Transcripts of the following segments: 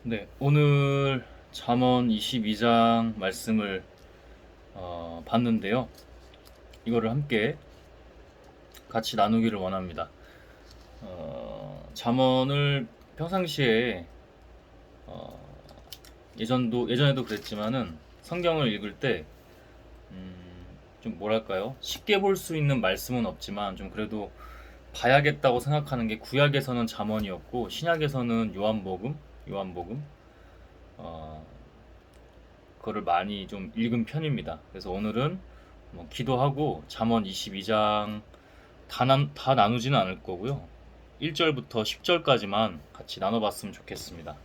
네, 오늘 잠언 22장 말씀을 봤는데요. 이거를 함께 같이 나누기를 원합니다. 잠언을 평상시에 어, 예전에도 그랬지만은 성경을 읽을 때 좀 뭐랄까요? 쉽게 볼 수 있는 말씀은 없지만 좀 그래도 봐야겠다고 생각하는 게 구약에서는 잠언이었고 신약에서는 요한복음 어, 그거를 많이 좀 읽은 편입니다. 그래서 오늘은 뭐 기도하고 잠언 22장 다 나누지는 않을 거고요. 1절부터 10절까지만 같이 나눠봤으면 좋겠습니다.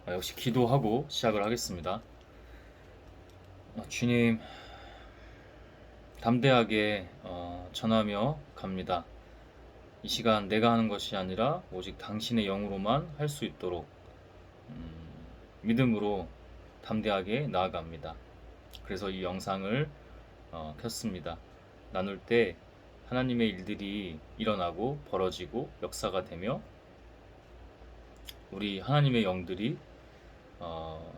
역시 기도하고 시작을 하겠습니다. 주님, 담대하게 전하며 갑니다. 이 시간 내가 하는 것이 아니라 오직 당신의 영으로만 할 수 있도록 음, 믿음으로 담대하게 나아갑니다. 그래서 이 영상을 켰습니다. 나눌 때 하나님의 일들이 일어나고 벌어지고 역사가 되며 우리 하나님의 영들이 어,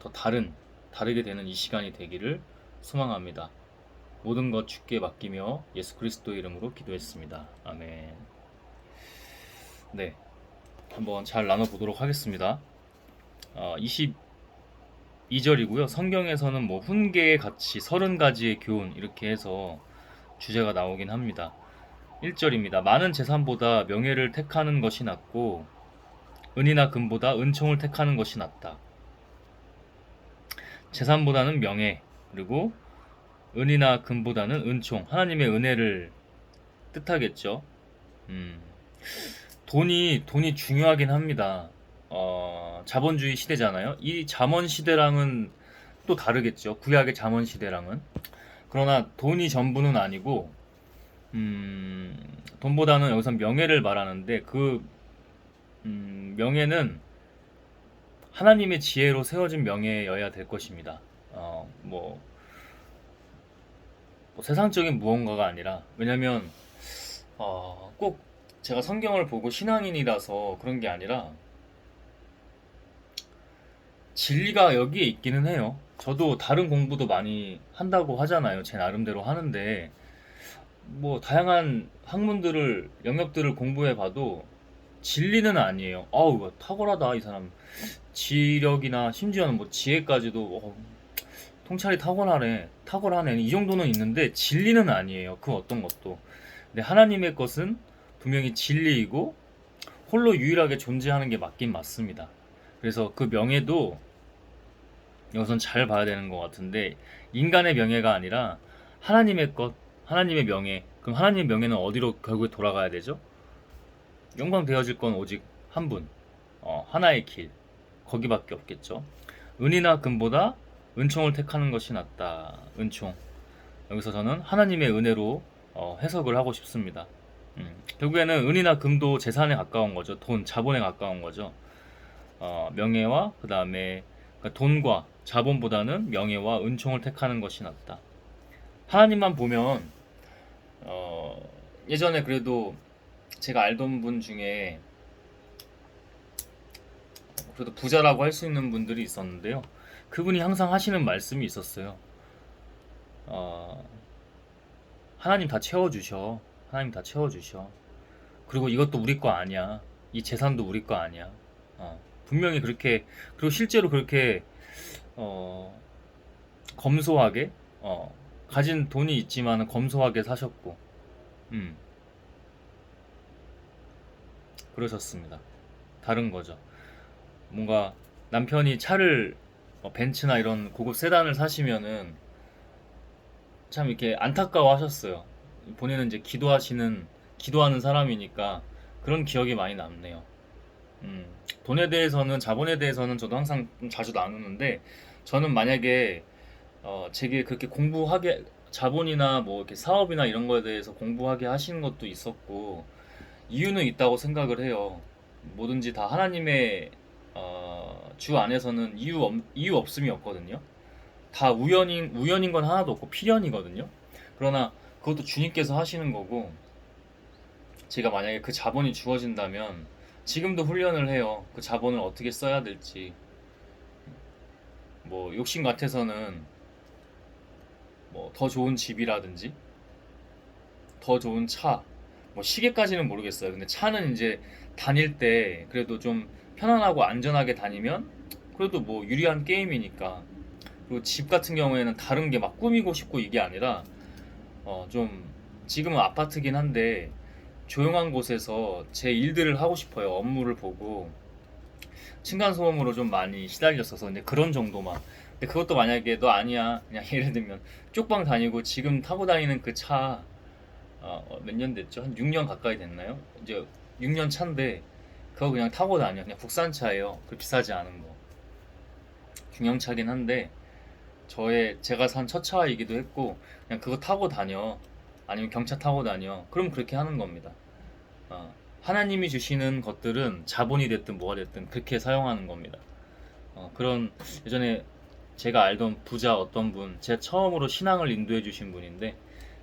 더 다르게 되는 이 시간이 되기를 소망합니다. 모든 것 주께 맡기며 예수 그리스도의 이름으로 기도했습니다. 아멘. 네, 한번 잘 나눠보도록 하겠습니다. 22절이고요. 성경에서는 뭐 훈계의 가치, 30가지의 교훈 이렇게 해서 주제가 나오긴 합니다. 1절입니다. 많은 재산보다 명예를 택하는 것이 낫고 은이나 금보다 은총을 택하는 것이 낫다. 재산보다는 명예, 그리고 은이나 금보다는 은총, 하나님의 은혜를 뜻하겠죠. 음, 돈이 중요하긴 합니다. 자본주의 시대잖아요. 이 잠언 시대랑은 또 다르겠죠. 구약의 잠언 시대랑은. 그러나 돈이 전부는 아니고, 돈보다는 여기서 명예를 말하는데 명예는 하나님의 지혜로 세워진 명예여야 될 것입니다. 뭐 세상적인 무언가가 아니라, 왜냐면 꼭 제가 성경을 보고 신앙인이라서 그런 게 아니라 진리가 여기에 있기는 해요. 저도 다른 공부도 많이 한다고 하잖아요. 제 나름대로 하는데 뭐 다양한 학문들을 영역들을 공부해 봐도 진리는 아니에요. 아우 탁월하다 이 사람. 지력이나 심지어는 뭐 지혜까지도 통찰이 탁월하네 이 정도는 있는데 진리는 아니에요. 그 어떤 것도. 근데 하나님의 것은 분명히 진리이고 홀로 유일하게 존재하는 게 맞긴 맞습니다. 그래서 그 명예도 여기선 잘 봐야 되는 것 같은데 인간의 명예가 아니라 하나님의 것, 하나님의 명예. 그럼 하나님의 명예는 어디로 결국에 돌아가야 되죠? 영광 되어질 건 오직 한 분, 하나의 길, 거기밖에 없겠죠. 은이나 금보다 은총을 택하는 것이 낫다. 은총. 여기서 저는 하나님의 은혜로 해석을 하고 싶습니다. 결국에는 은이나 금도 재산에 가까운 거죠. 돈, 자본에 가까운 거죠. 명예와 그 다음에 그러니까 돈과 자본보다는 명예와 은총을 택하는 것이 낫다. 하나님만 보면 예전에 그래도 제가 알던 분 중에 그래도 부자라고 할 수 있는 분들이 있었는데요. 그분이 항상 하시는 말씀이 있었어요. 어, 하나님 다 채워주셔. 하나님 다 채워주셔. 그리고 이것도 우리 거 아니야. 이 재산도 우리 거 아니야. 분명히 그렇게, 그리고 실제로 그렇게 어, 검소하게 가진 돈이 있지만 검소하게 사셨고 음, 그러셨습니다. 다른 거죠. 뭔가 남편이 차를 벤츠나 이런 고급 세단을 사시면은 참 이렇게 안타까워 하셨어요. 본인은 이제 기도하는 사람이니까 그런 기억이 많이 남네요. 음, 돈에 대해서는, 자본에 대해서는 저도 항상 좀 자주 나누는데, 저는 만약에, 제게 그렇게 자본이나 뭐 이렇게 사업이나 이런 거에 대해서 공부하게 하시는 것도 있었고, 이유는 있다고 생각을 해요. 뭐든지 다 하나님의, 주 안에서는 이유 없음이 없거든요. 다 우연인 건 하나도 없고 필연이거든요. 그러나 그것도 주님께서 하시는 거고, 제가 만약에 그 자본이 주어진다면 지금도 훈련을 해요. 그 자본을 어떻게 써야 될지. 뭐 욕심 같아서는 뭐 더 좋은 집이라든지 더 좋은 차, 뭐 시계까지는 모르겠어요. 근데 차는 이제 다닐 때 그래도 좀 편안하고 안전하게 다니면 그래도 뭐 유리한 게임이니까. 그리고 집 같은 경우에는 다른 게 막 꾸미고 싶고 이게 아니라 좀 지금은 아파트긴 한데 조용한 곳에서 제 일들을 하고 싶어요. 업무를 보고 층간소음으로 좀 많이 시달렸어서 이제 그런 정도만. 근데 그것도 만약에 너 아니야, 그냥 예를 들면 쪽방 다니고 지금 타고 다니는 그 차 몇 년 됐죠? 한 6년 가까이 됐나요? 이제 6년 차인데 그거 그냥 타고 다녀. 그냥 국산차예요. 그 비싸지 않은 거. 중형차긴 한데 제가 산 첫 차이기도 했고 그냥 그거 타고 다녀. 아니면 경차 타고 다녀. 그럼 그렇게 하는 겁니다. 하나님이 주시는 것들은 자본이 됐든 뭐가 됐든 그렇게 사용하는 겁니다. 그런 예전에 제가 알던 부자 어떤 분, 제가 처음으로 신앙을 인도해 주신 분인데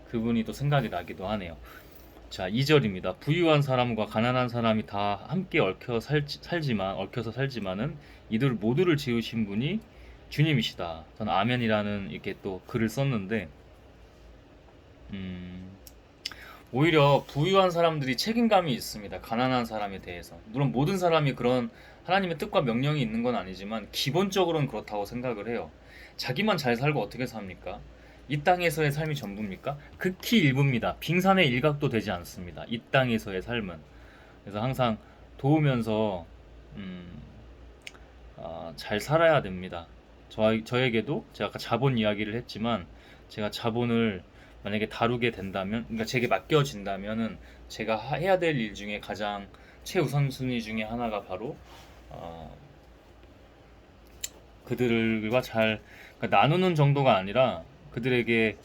그분이 또 생각이 나기도 하네요. 자, 2절입니다. 부유한 사람과 가난한 사람이 다 함께 얽혀서 살지만은 이들 모두를 지으신 분이 주님이시다. 저는 아멘이라는 이렇게 또 글을 썼는데, 음, 오히려 부유한 사람들이 책임감이 있습니다. 가난한 사람에 대해서. 물론 모든 사람이 그런 하나님의 뜻과 명령이 있는 건 아니지만 기본적으로는 그렇다고 생각을 해요. 자기만 잘 살고 어떻게 삽니까? 이 땅에서의 삶이 전부입니까? 극히 일부입니다. 빙산의 일각도 되지 않습니다. 이 땅에서의 삶은. 그래서 항상 도우면서 음, 잘 살아야 됩니다. 저에게도 제가 아까 자본 이야기를 했지만 제가 자본을 만약에 다루게 된다면, 그러니까 제게 맡겨진다면은 제가 해야 될 일 중에 가장 최우선순위 중에 하나가 바로 어, 그들과 잘 그러니까 나누는 정도가 아니라 그들에게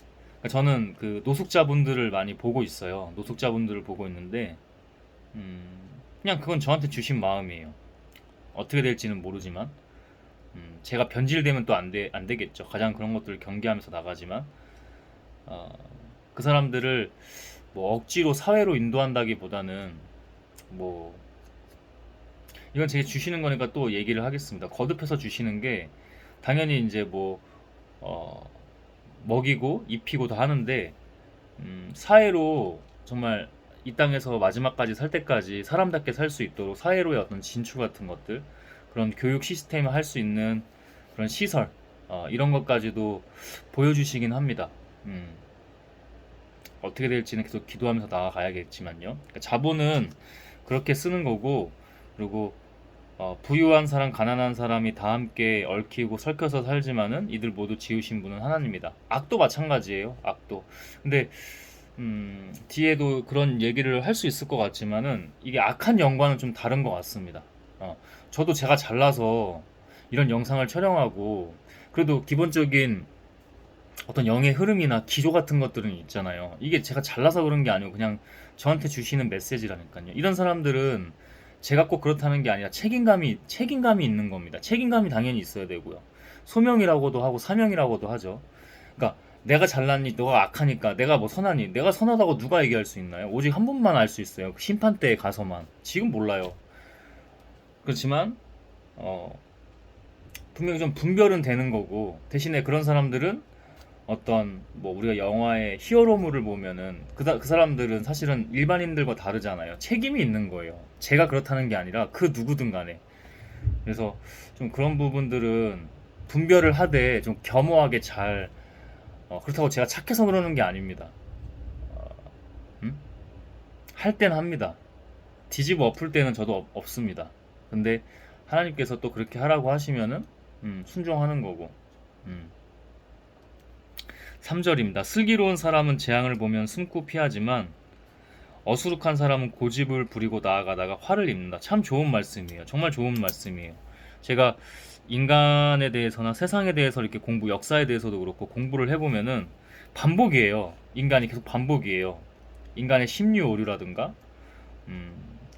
그러니까 저는 그 노숙자분들을 많이 보고 있어요. 노숙자분들을 보고 있는데 그냥 그건 저한테 주신 마음이에요. 어떻게 될지는 모르지만 제가 변질되면 또 안 되겠죠. 가장 그런 것들을 경계하면서 나가지만 어, 그 사람들을 뭐 억지로 사회로 인도한다기보다는 뭐 이건 제가 주시는 거니까 또 얘기를 하겠습니다. 거듭해서 주시는 게 당연히 이제 뭐 어, 먹이고 입히고 다 하는데 사회로 정말 이 땅에서 마지막까지 살 때까지 사람답게 살 수 있도록 사회로의 어떤 진출 같은 것들 그런 교육 시스템을 할 수 있는 그런 시설 이런 것까지도 보여주시긴 합니다. 음, 어떻게 될지는 계속 기도하면서 나아가야겠지만요. 그러니까 자본은 그렇게 쓰는 거고 그리고 부유한 사람, 가난한 사람이 다 함께 얽히고 설켜서 살지만은 이들 모두 지으신 분은 하나님이다. 악도 마찬가지예요. 악도. 근데 뒤에도 그런 얘기를 할 수 있을 것 같지만은 이게 악한 영과는 좀 다른 것 같습니다. 저도 제가 잘나서 이런 영상을 촬영하고 그래도 기본적인 어떤 영의 흐름이나 기조 같은 것들은 있잖아요. 이게 제가 잘나서 그런 게 아니고 그냥 저한테 주시는 메시지라니까요. 이런 사람들은 제가 꼭 그렇다는 게 아니라 책임감이 있는 겁니다. 책임감이 당연히 있어야 되고요. 소명이라고도 하고 사명이라고도 하죠. 그러니까 내가 잘났니, 너가 악하니까 내가 뭐 선하니, 내가 선하다고 누가 얘기할 수 있나요? 오직 한 번만 알 수 있어요. 그 심판대에 가서만. 지금 몰라요. 그렇지만 어, 분명히 좀 분별은 되는 거고 대신에 그런 사람들은 어떤 뭐 우리가 영화의 히어로물을 보면은 그 사람들은 사실은 일반인들과 다르잖아요. 책임이 있는 거예요. 제가 그렇다는 게 아니라 그 누구든 간에. 그래서 좀 그런 부분들은 분별을 하되 좀 겸허하게 잘 그렇다고 제가 착해서 그러는 게 아닙니다. 음? 할 땐 합니다. 뒤집어 엎을 때는 저도 없습니다. 근데 하나님께서 또 그렇게 하라고 하시면은 순종하는 거고. 음. 3절입니다. 슬기로운 사람은 재앙을 보면 숨고 피하지만 어수룩한 사람은 고집을 부리고 나아가다가 화를 입는다. 참 좋은 말씀이에요. 정말 좋은 말씀이에요. 제가 인간에 대해서나 세상에 대해서 이렇게 역사에 대해서도 그렇고 공부를 해보면은 반복이에요. 인간이 계속 반복이에요. 인간의 심리 오류라든가.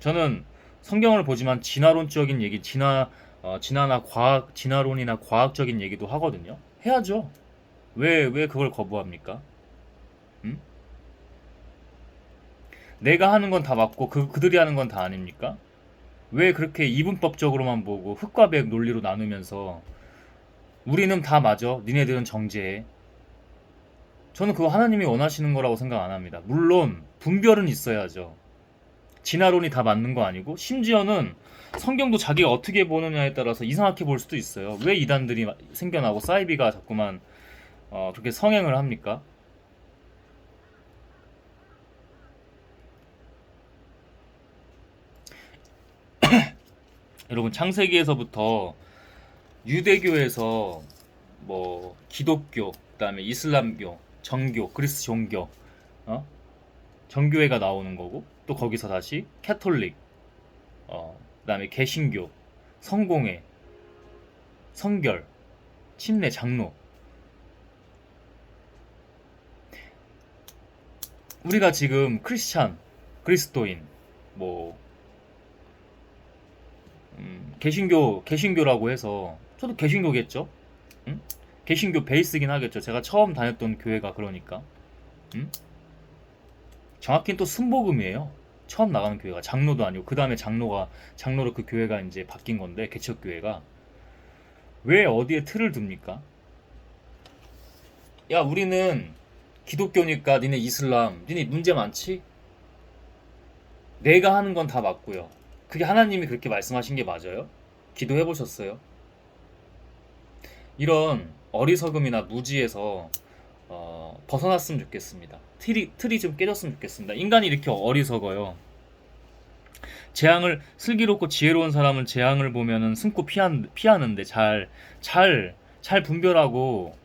저는 성경을 보지만 진화론적인 얘기, 진화론이나 과학적인 얘기도 하거든요. 해야죠. 왜 그걸 거부합니까? 음? 내가 하는 건 다 맞고 그들이 하는 건 다 아닙니까? 왜 그렇게 이분법적으로만 보고 흑과 백 논리로 나누면서 우리는 다 맞아, 니네들은 정죄해. 저는 그거 하나님이 원하시는 거라고 생각 안 합니다. 물론 분별은 있어야죠. 진화론이 다 맞는 거 아니고, 심지어는 성경도 자기가 어떻게 보느냐에 따라서 이상하게 볼 수도 있어요. 왜 이단들이 생겨나고 사이비가 자꾸만 그렇게 성행을 합니까? 여러분, 창세기에서부터 유대교에서 뭐 기독교, 그다음에 이슬람교, 정교, 그리스 종교, 어? 정교회가 나오는 거고, 또 거기서 다시 캐톨릭, 그다음에 개신교, 성공회, 성결, 침례, 장로. 우리가 지금 크리스찬, 그리스도인, 뭐 개신교라고 해서 저도 개신교겠죠? 응? 개신교 베이스긴 하겠죠. 제가 처음 다녔던 교회가 그러니까. 응? 정확히는 또 순복음이에요. 처음 나가는 교회가 장로도 아니고, 그 다음에 장로로 그 교회가 이제 바뀐 건데, 개척 교회가. 왜 어디에 틀을 둡니까? 야, 우리는 기독교니까 니네 이슬람, 니네 문제 많지? 내가 하는 건 다 맞고요. 그게 하나님이 그렇게 말씀하신 게 맞아요? 기도해 보셨어요? 이런 어리석음이나 무지에서 벗어났으면 좋겠습니다. 틀이 좀 깨졌으면 좋겠습니다. 인간이 이렇게 어리석어요. 슬기롭고 지혜로운 사람은 재앙을 보면은 숨고 피하는데 잘 분별하고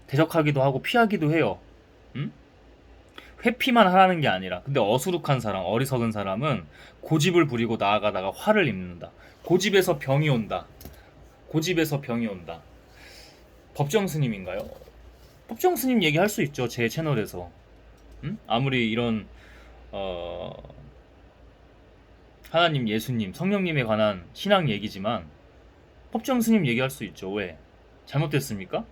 대적하기도 하고 피하기도 해요. 음? 회피만 하라는 게 아니라, 근데 어수룩한 사람, 어리석은 사람은 고집을 부리고 나아가다가 화를 입는다. 고집에서 병이 온다. 고집에서 병이 온다. 법정 스님인가요? 법정 스님 얘기할 수 있죠, 제 채널에서. 아무리 이런 어, 하나님, 예수님, 성령님에 관한 신앙 얘기지만 법정 스님 얘기할 수 있죠. 왜? 잘못됐습니까?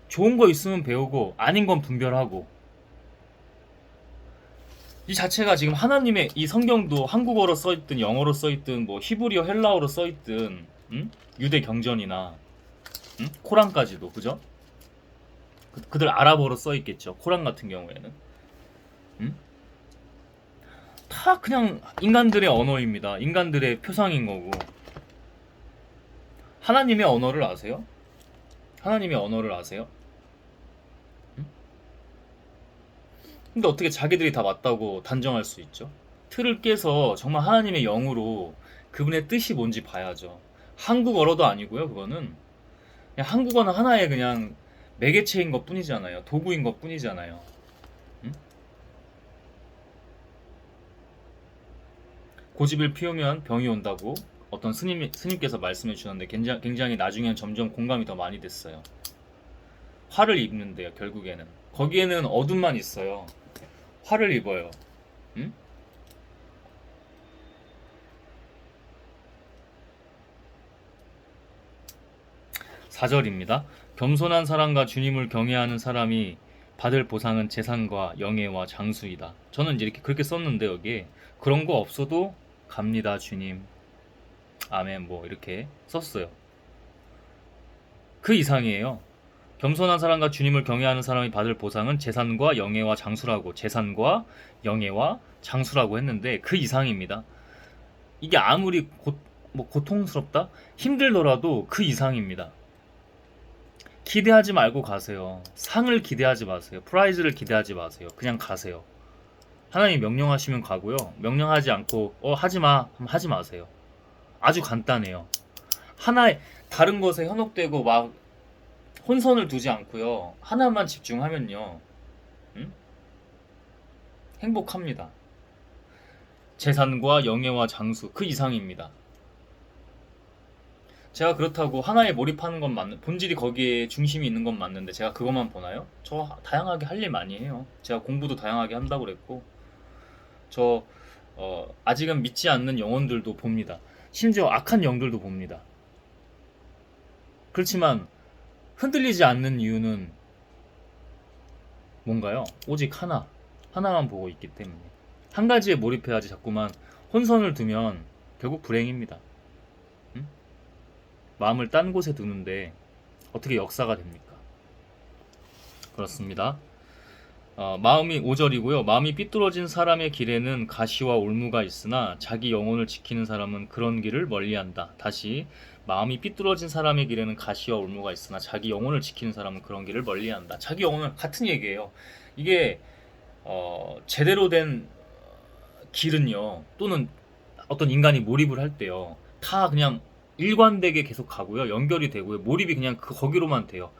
좋은 거 있으면 배우고 아닌 건 분별하고. 이 자체가 지금 하나님의 이 성경도 한국어로 써있든 영어로 써있든 뭐 히브리어 헬라어로 써있든, 유대 경전이나, 코란까지도, 그죠? 그들 아랍어로 써있겠죠, 코란 같은 경우에는. 음? 다 그냥 인간들의 언어입니다. 인간들의 표상인 거고. 하나님의 언어를 아세요? 하나님의 언어를 아세요? 근데 어떻게 자기들이 다 맞다고 단정할 수 있죠? 틀을 깨서 정말 하나님의 영으로 그분의 뜻이 뭔지 봐야죠. 한국어로도 아니고요, 그거는. 그냥 한국어는 하나의 그냥 매개체인 것 뿐이잖아요. 도구인 것 뿐이잖아요. 응? 고집을 피우면 병이 온다고 어떤 스님께서 말씀해 주셨는데, 굉장히 나중엔 점점 공감이 더 많이 됐어요. 화를 입는데요, 결국에는. 거기에는 어둠만 있어요. 화를 입어요. 응? 4절입니다. 겸손한 사람과 주님을 경외하는 사람이 받을 보상은 재산과 영예와 장수이다. 저는 이제 이렇게 그렇게 썼는데, 여기에 그런 거 없어도 갑니다, 주님. 아멘. 뭐 이렇게 썼어요. 그 이상이에요. 겸손한 사람과 주님을 경외하는 사람이 받을 보상은 재산과 영예와 장수라고, 재산과 영예와 장수라고 했는데 그 이상입니다. 이게 아무리 뭐 고통스럽다? 힘들더라도 그 이상입니다. 기대하지 말고 가세요. 상을 기대하지 마세요. 프라이즈를 기대하지 마세요. 그냥 가세요. 하나님 명령하시면 가고요. 명령하지 않고 하지 마 하면 하지 마세요. 아주 간단해요. 하나의 다른 것에 현혹되고 막 혼선을 두지 않고요. 하나만 집중하면요. 음? 행복합니다. 재산과 영예와 장수, 그 이상입니다. 제가 그렇다고 하나에 몰입하는 건 본질이 거기에 중심이 있는 건 맞는데 제가 그것만 보나요? 저 다양하게 할 일 많이 해요. 제가 공부도 다양하게 한다고 그랬고, 저 아직은 믿지 않는 영혼들도 봅니다. 심지어 악한 영들도 봅니다. 그렇지만 흔들리지 않는 이유는 뭔가요? 오직 하나만 보고 있기 때문에. 한 가지에 몰입해야지. 자꾸만 혼선을 두면 결국 불행입니다. 응? 마음을 딴 곳에 두는데 어떻게 역사가 됩니까? 그렇습니다. 마음이 5절이고요. 마음이 삐뚤어진 사람의 길에는 가시와 올무가 있으나 자기 영혼을 지키는 사람은 그런 길을 멀리한다. 다시 마음이 삐뚤어진 사람의 길에는 가시와 올무가 있으나 자기 영혼을 지키는 사람은 그런 길을 멀리한다. 자기 영혼을 같은 얘기예요. 이게 제대로 된 길은요, 또는 어떤 인간이 몰입을 할 때요, 다 그냥 일관되게 계속 가고요, 연결이 되고요, 몰입이 그냥 거기로만 돼요.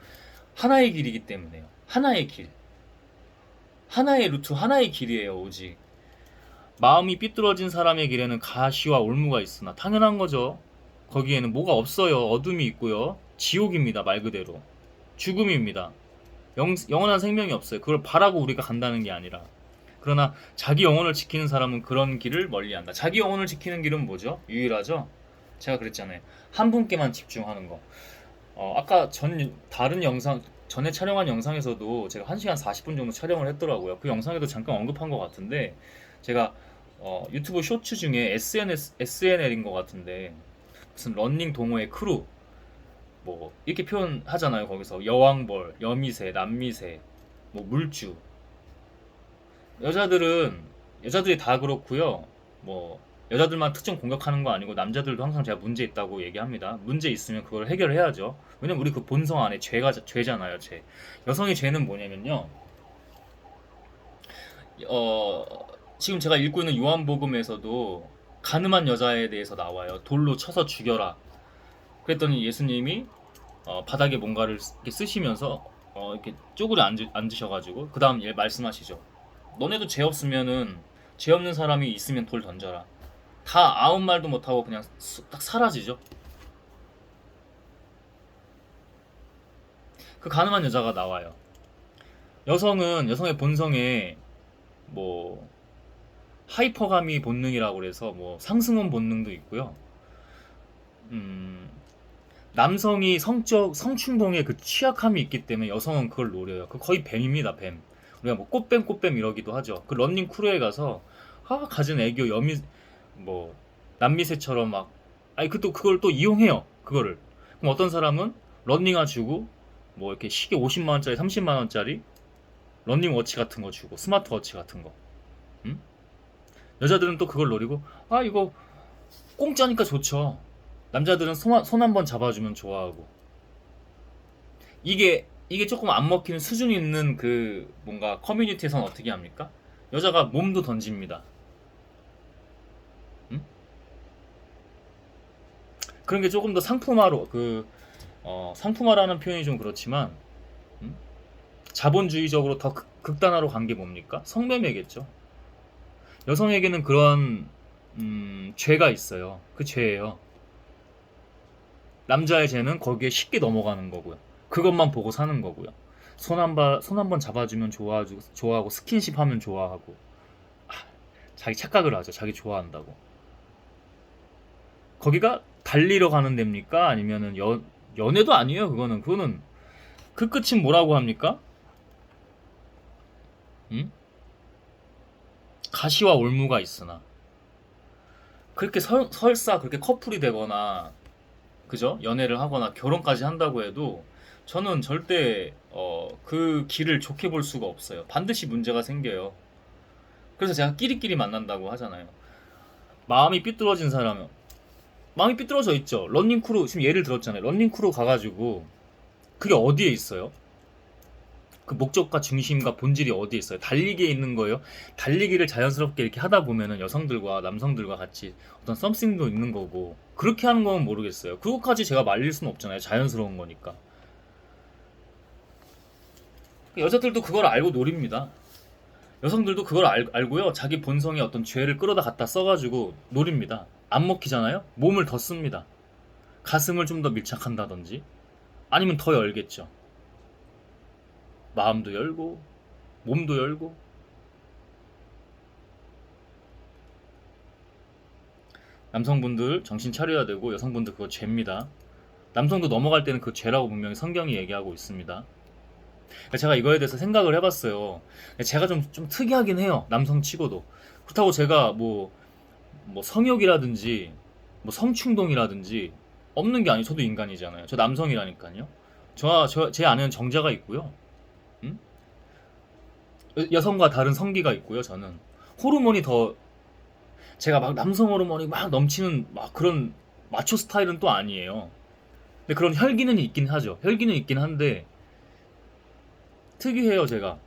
하나의 길이기 때문에요. 하나의 길, 하나의 루트, 하나의 길이에요. 오직 마음이 삐뚤어진 사람의 길에는 가시와 올무가 있으나, 당연한 거죠. 거기에는 뭐가 없어요. 어둠이 있고요, 지옥입니다. 말 그대로 죽음입니다. 영원한 생명이 없어요. 그걸 바라고 우리가 간다는 게 아니라. 그러나 자기 영혼을 지키는 사람은 그런 길을 멀리한다. 자기 영혼을 지키는 길은 뭐죠? 유일하죠. 제가 그랬잖아요. 한 분께만 집중하는 거. 아까 다른 영상, 전에 촬영한 영상에서도 제가 1시간 40분 정도 촬영을 했더라고요. 그 영상에도 잠깐 언급한 것 같은데, 제가 유튜브 쇼츠 중에 SNL인 것 같은데, 무슨 런닝 동호회 크루 뭐 이렇게 표현하잖아요. 거기서 여왕벌, 여미새, 남미새, 뭐 물주. 여자들이 다 그렇고요. 뭐 여자들만 특정 공격하는 거 아니고 남자들도 항상 제가 문제 있다고 얘기합니다. 문제 있으면 그걸 해결해야죠. 왜냐면 우리 그 본성 안에 죄잖아요. 죄. 여성의 죄는 뭐냐면요. 어, 지금 제가 읽고 있는 요한복음에서도 가늠한 여자에 대해서 나와요. 돌로 쳐서 죽여라. 그랬더니 예수님이 바닥에 뭔가를 이렇게 쓰시면서 이렇게 쪼그려 앉으셔가지고 그 다음 말씀하시죠. 너네도 죄 없으면은, 죄 없는 사람이 있으면 돌 던져라. 다 아무 말도 못하고 그냥 딱 사라지죠. 그 가늠한 여자가 나와요. 여성의 본성에 뭐 하이퍼가미 본능이라고 그래서 뭐 상승혼 본능도 있고요. 음, 남성이 성충동의 그 취약함이 있기 때문에 여성은 그걸 노려요. 그 거의 뱀입니다, 뱀. 우리가 뭐 꽃뱀 이러기도 하죠. 그 런닝 크루에 가서 가진 애교 뭐 남미새처럼 막, 아니 그걸 또 이용해요. 그거를. 그럼 어떤 사람은 런닝화 주고 뭐 이렇게 시계 50만 원짜리, 30만 원짜리 런닝워치 같은 거 주고, 스마트워치 같은 거. 응? 여자들은 또 그걸 노리고, 이거 공짜니까 좋죠. 남자들은 손 한 번 잡아주면 좋아하고. 이게 조금 안 먹히는 수준 있는 그 뭔가 커뮤니티에서는 어떻게 합니까? 여자가 몸도 던집니다. 응? 그런 게 조금 더 상품화로, 상품화라는 표현이 좀 그렇지만, 응? 자본주의적으로 더 극단화로 간 게 뭡니까? 성매매겠죠. 여성에게는 그런 죄가 있어요. 그 죄예요. 남자의 죄는 거기에 쉽게 넘어가는 거고요. 그것만 보고 사는 거고요. 손 한 번 잡아주면 좋아하고 스킨십 하면 좋아하고, 자기 착각을 하죠. 자기 좋아한다고. 거기가 달리러 가는 데입니까? 아니면은 연애도 아니에요. 그거는 그 끝은 뭐라고 합니까? 응? 가시와 올무가 있으나, 그렇게 설사 그렇게 커플이 되거나, 그죠? 연애를 하거나 결혼까지 한다고 해도 저는 절대 그 길을 좋게 볼 수가 없어요. 반드시 문제가 생겨요. 그래서 제가 끼리끼리 만난다고 하잖아요. 마음이 삐뚤어진 사람은, 마음이 삐뚤어져 있죠. 런닝크루, 지금 예를 들었잖아요. 런닝크루 가가지고 그게 어디에 있어요? 그 목적과 중심과 본질이 어디에 있어요? 달리기에 있는 거예요. 달리기를 자연스럽게 이렇게 하다 보면은 여성들과 남성들과 같이 어떤 썸씽도 있는 거고, 그렇게 하는 건 모르겠어요. 그것까지 제가 말릴 수는 없잖아요. 자연스러운 거니까. 여자들도 그걸 알고 노립니다. 여성들도 그걸 알고요. 자기 본성의 어떤 죄를 끌어다 갖다 써가지고 노립니다. 안 먹히잖아요? 몸을 더 씁니다. 가슴을 좀 더 밀착한다든지, 아니면 더 열겠죠. 마음도 열고 몸도 열고. 남성분들 정신 차려야 되고, 여성분들 그거 죄입니다. 남성도 넘어갈 때는 그 죄라고 분명히 성경이 얘기하고 있습니다. 제가 이거에 대해서 생각을 해봤어요. 제가 좀 특이하긴 해요. 남성 치고도. 그렇다고 제가 뭐 성욕이라든지 뭐 성충동이라든지 없는 게 아니에요. 저도 인간이잖아요. 저 남성이라니까요. 제 안에는 정자가 있고요. 음? 여성과 다른 성기가 있고요. 저는 호르몬이 더 제가 막 남성 호르몬이 막 넘치는 막 그런 마초 스타일은 또 아니에요. 근데 그런 혈기는 있긴 하죠. 혈기는 있긴 한데 특이해요, 제가.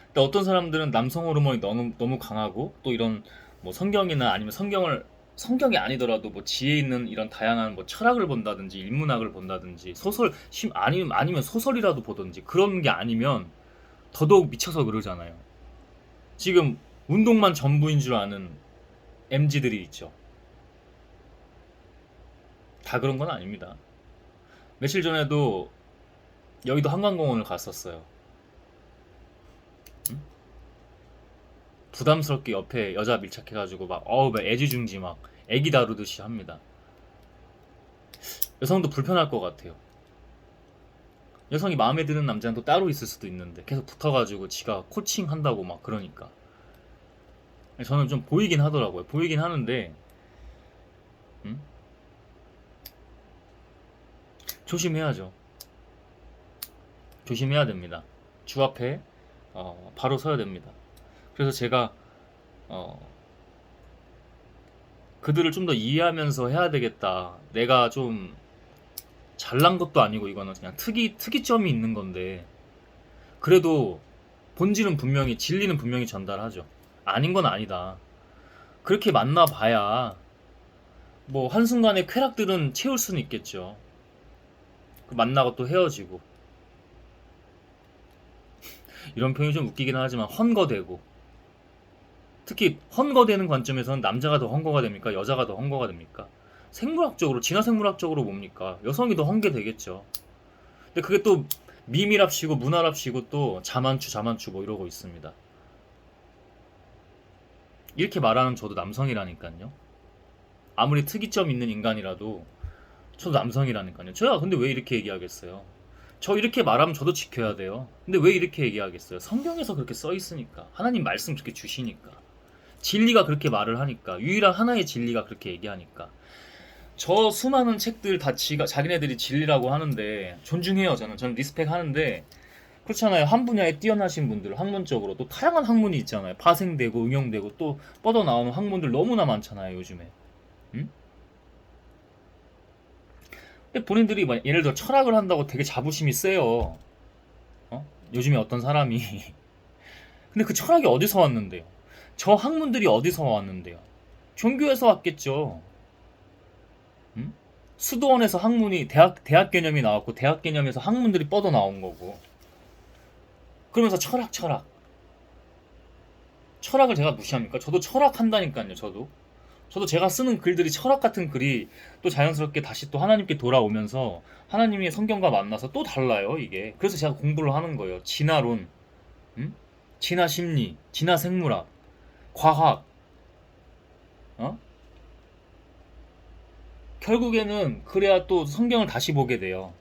근데 어떤 사람들은 남성 호르몬이 너무 강하고 또 이런 뭐 성경이나 아니면 성경이 아니더라도 뭐 지혜 있는 이런 다양한 뭐 철학을 본다든지 인문학을 본다든지 아니면 소설이라도 보든지 그런 게 아니면 더더욱 미쳐서 그러잖아요. 지금 운동만 전부인 줄 아는 MZ들이 있죠. 다 그런 건 아닙니다. 며칠 전에도 여의도 한강공원을 갔었어요. 응? 부담스럽게 옆에 여자 밀착해가지고 막 애지중지 막 애기 다루듯이 합니다. 여성도 불편할 것 같아요. 여성이 마음에 드는 남자는 또 따로 있을 수도 있는데 계속 붙어가지고 지가 코칭한다고 막 그러니까 저는 좀 보이긴 하더라고요. 보이긴 하는데 음? 조심해야죠. 조심해야 됩니다. 주 앞에 바로 서야 됩니다. 그래서 제가 어, 그들을 좀 더 이해하면서 해야 되겠다. 내가 좀 잘난 것도 아니고 이거는 그냥 특이점이 있는 건데 그래도 본질은 분명히 진리는 분명히 전달하죠. 아닌 건 아니다. 그렇게 만나봐야 뭐 한순간의 쾌락들은 채울 수는 있겠죠. 만나고 또 헤어지고 이런 표현이 좀 웃기긴 하지만 헝거되고 특히 헝거되는 관점에서는 남자가 더 헝거가 됩니까? 여자가 더 헝거가 됩니까? 진화 생물학적으로 뭡니까? 여성이 더 헝게 되겠죠. 근데 그게 또 미미랍시고 문화랍시고 또 자만추 뭐 이러고 있습니다. 이렇게 말하는 저도 남성이라니까요. 아무리 특이점 있는 인간이라도 저도 남성이라니까요. 저야 근데 왜 이렇게 얘기하겠어요? 저 이렇게 말하면 저도 지켜야 돼요. 근데 왜 이렇게 얘기하겠어요? 성경에서 그렇게 써 있으니까. 하나님 말씀 그렇게 주시니까. 진리가 그렇게 말을 하니까. 유일한 하나의 진리가 그렇게 얘기하니까. 저 수많은 책들 다 자기네들이 진리라고 하는데 존중해요. 저는 리스펙 하는데 그렇잖아요. 한 분야에 뛰어나신 분들 학문적으로 또 다양한 학문이 있잖아요. 파생되고 응용되고 또 뻗어나오는 학문들 너무나 많잖아요. 요즘에. 응? 근데 본인들이 예를 들어 철학을 한다고 되게 자부심이 세요. 요즘에 어떤 사람이 근데 그 철학이 어디서 왔는데요? 저 학문들이 어디서 왔는데요? 종교에서 왔겠죠. 응? 수도원에서 학문이 대학 개념이 나왔고 대학 개념에서 학문들이 뻗어 나온 거고 그러면서 철학을 제가 무시합니까? 저도 철학 한다니까요. 저도 제가 쓰는 글들이 철학 같은 글이 또 자연스럽게 다시 또 하나님께 돌아오면서 하나님의 성경과 만나서 또 달라요 이게. 그래서 제가 공부를 하는 거예요. 진화론, 응? 진화 심리, 진화 생물학, 과학, 어? 결국에는 그래야 또 성경을 다시 보게 돼요.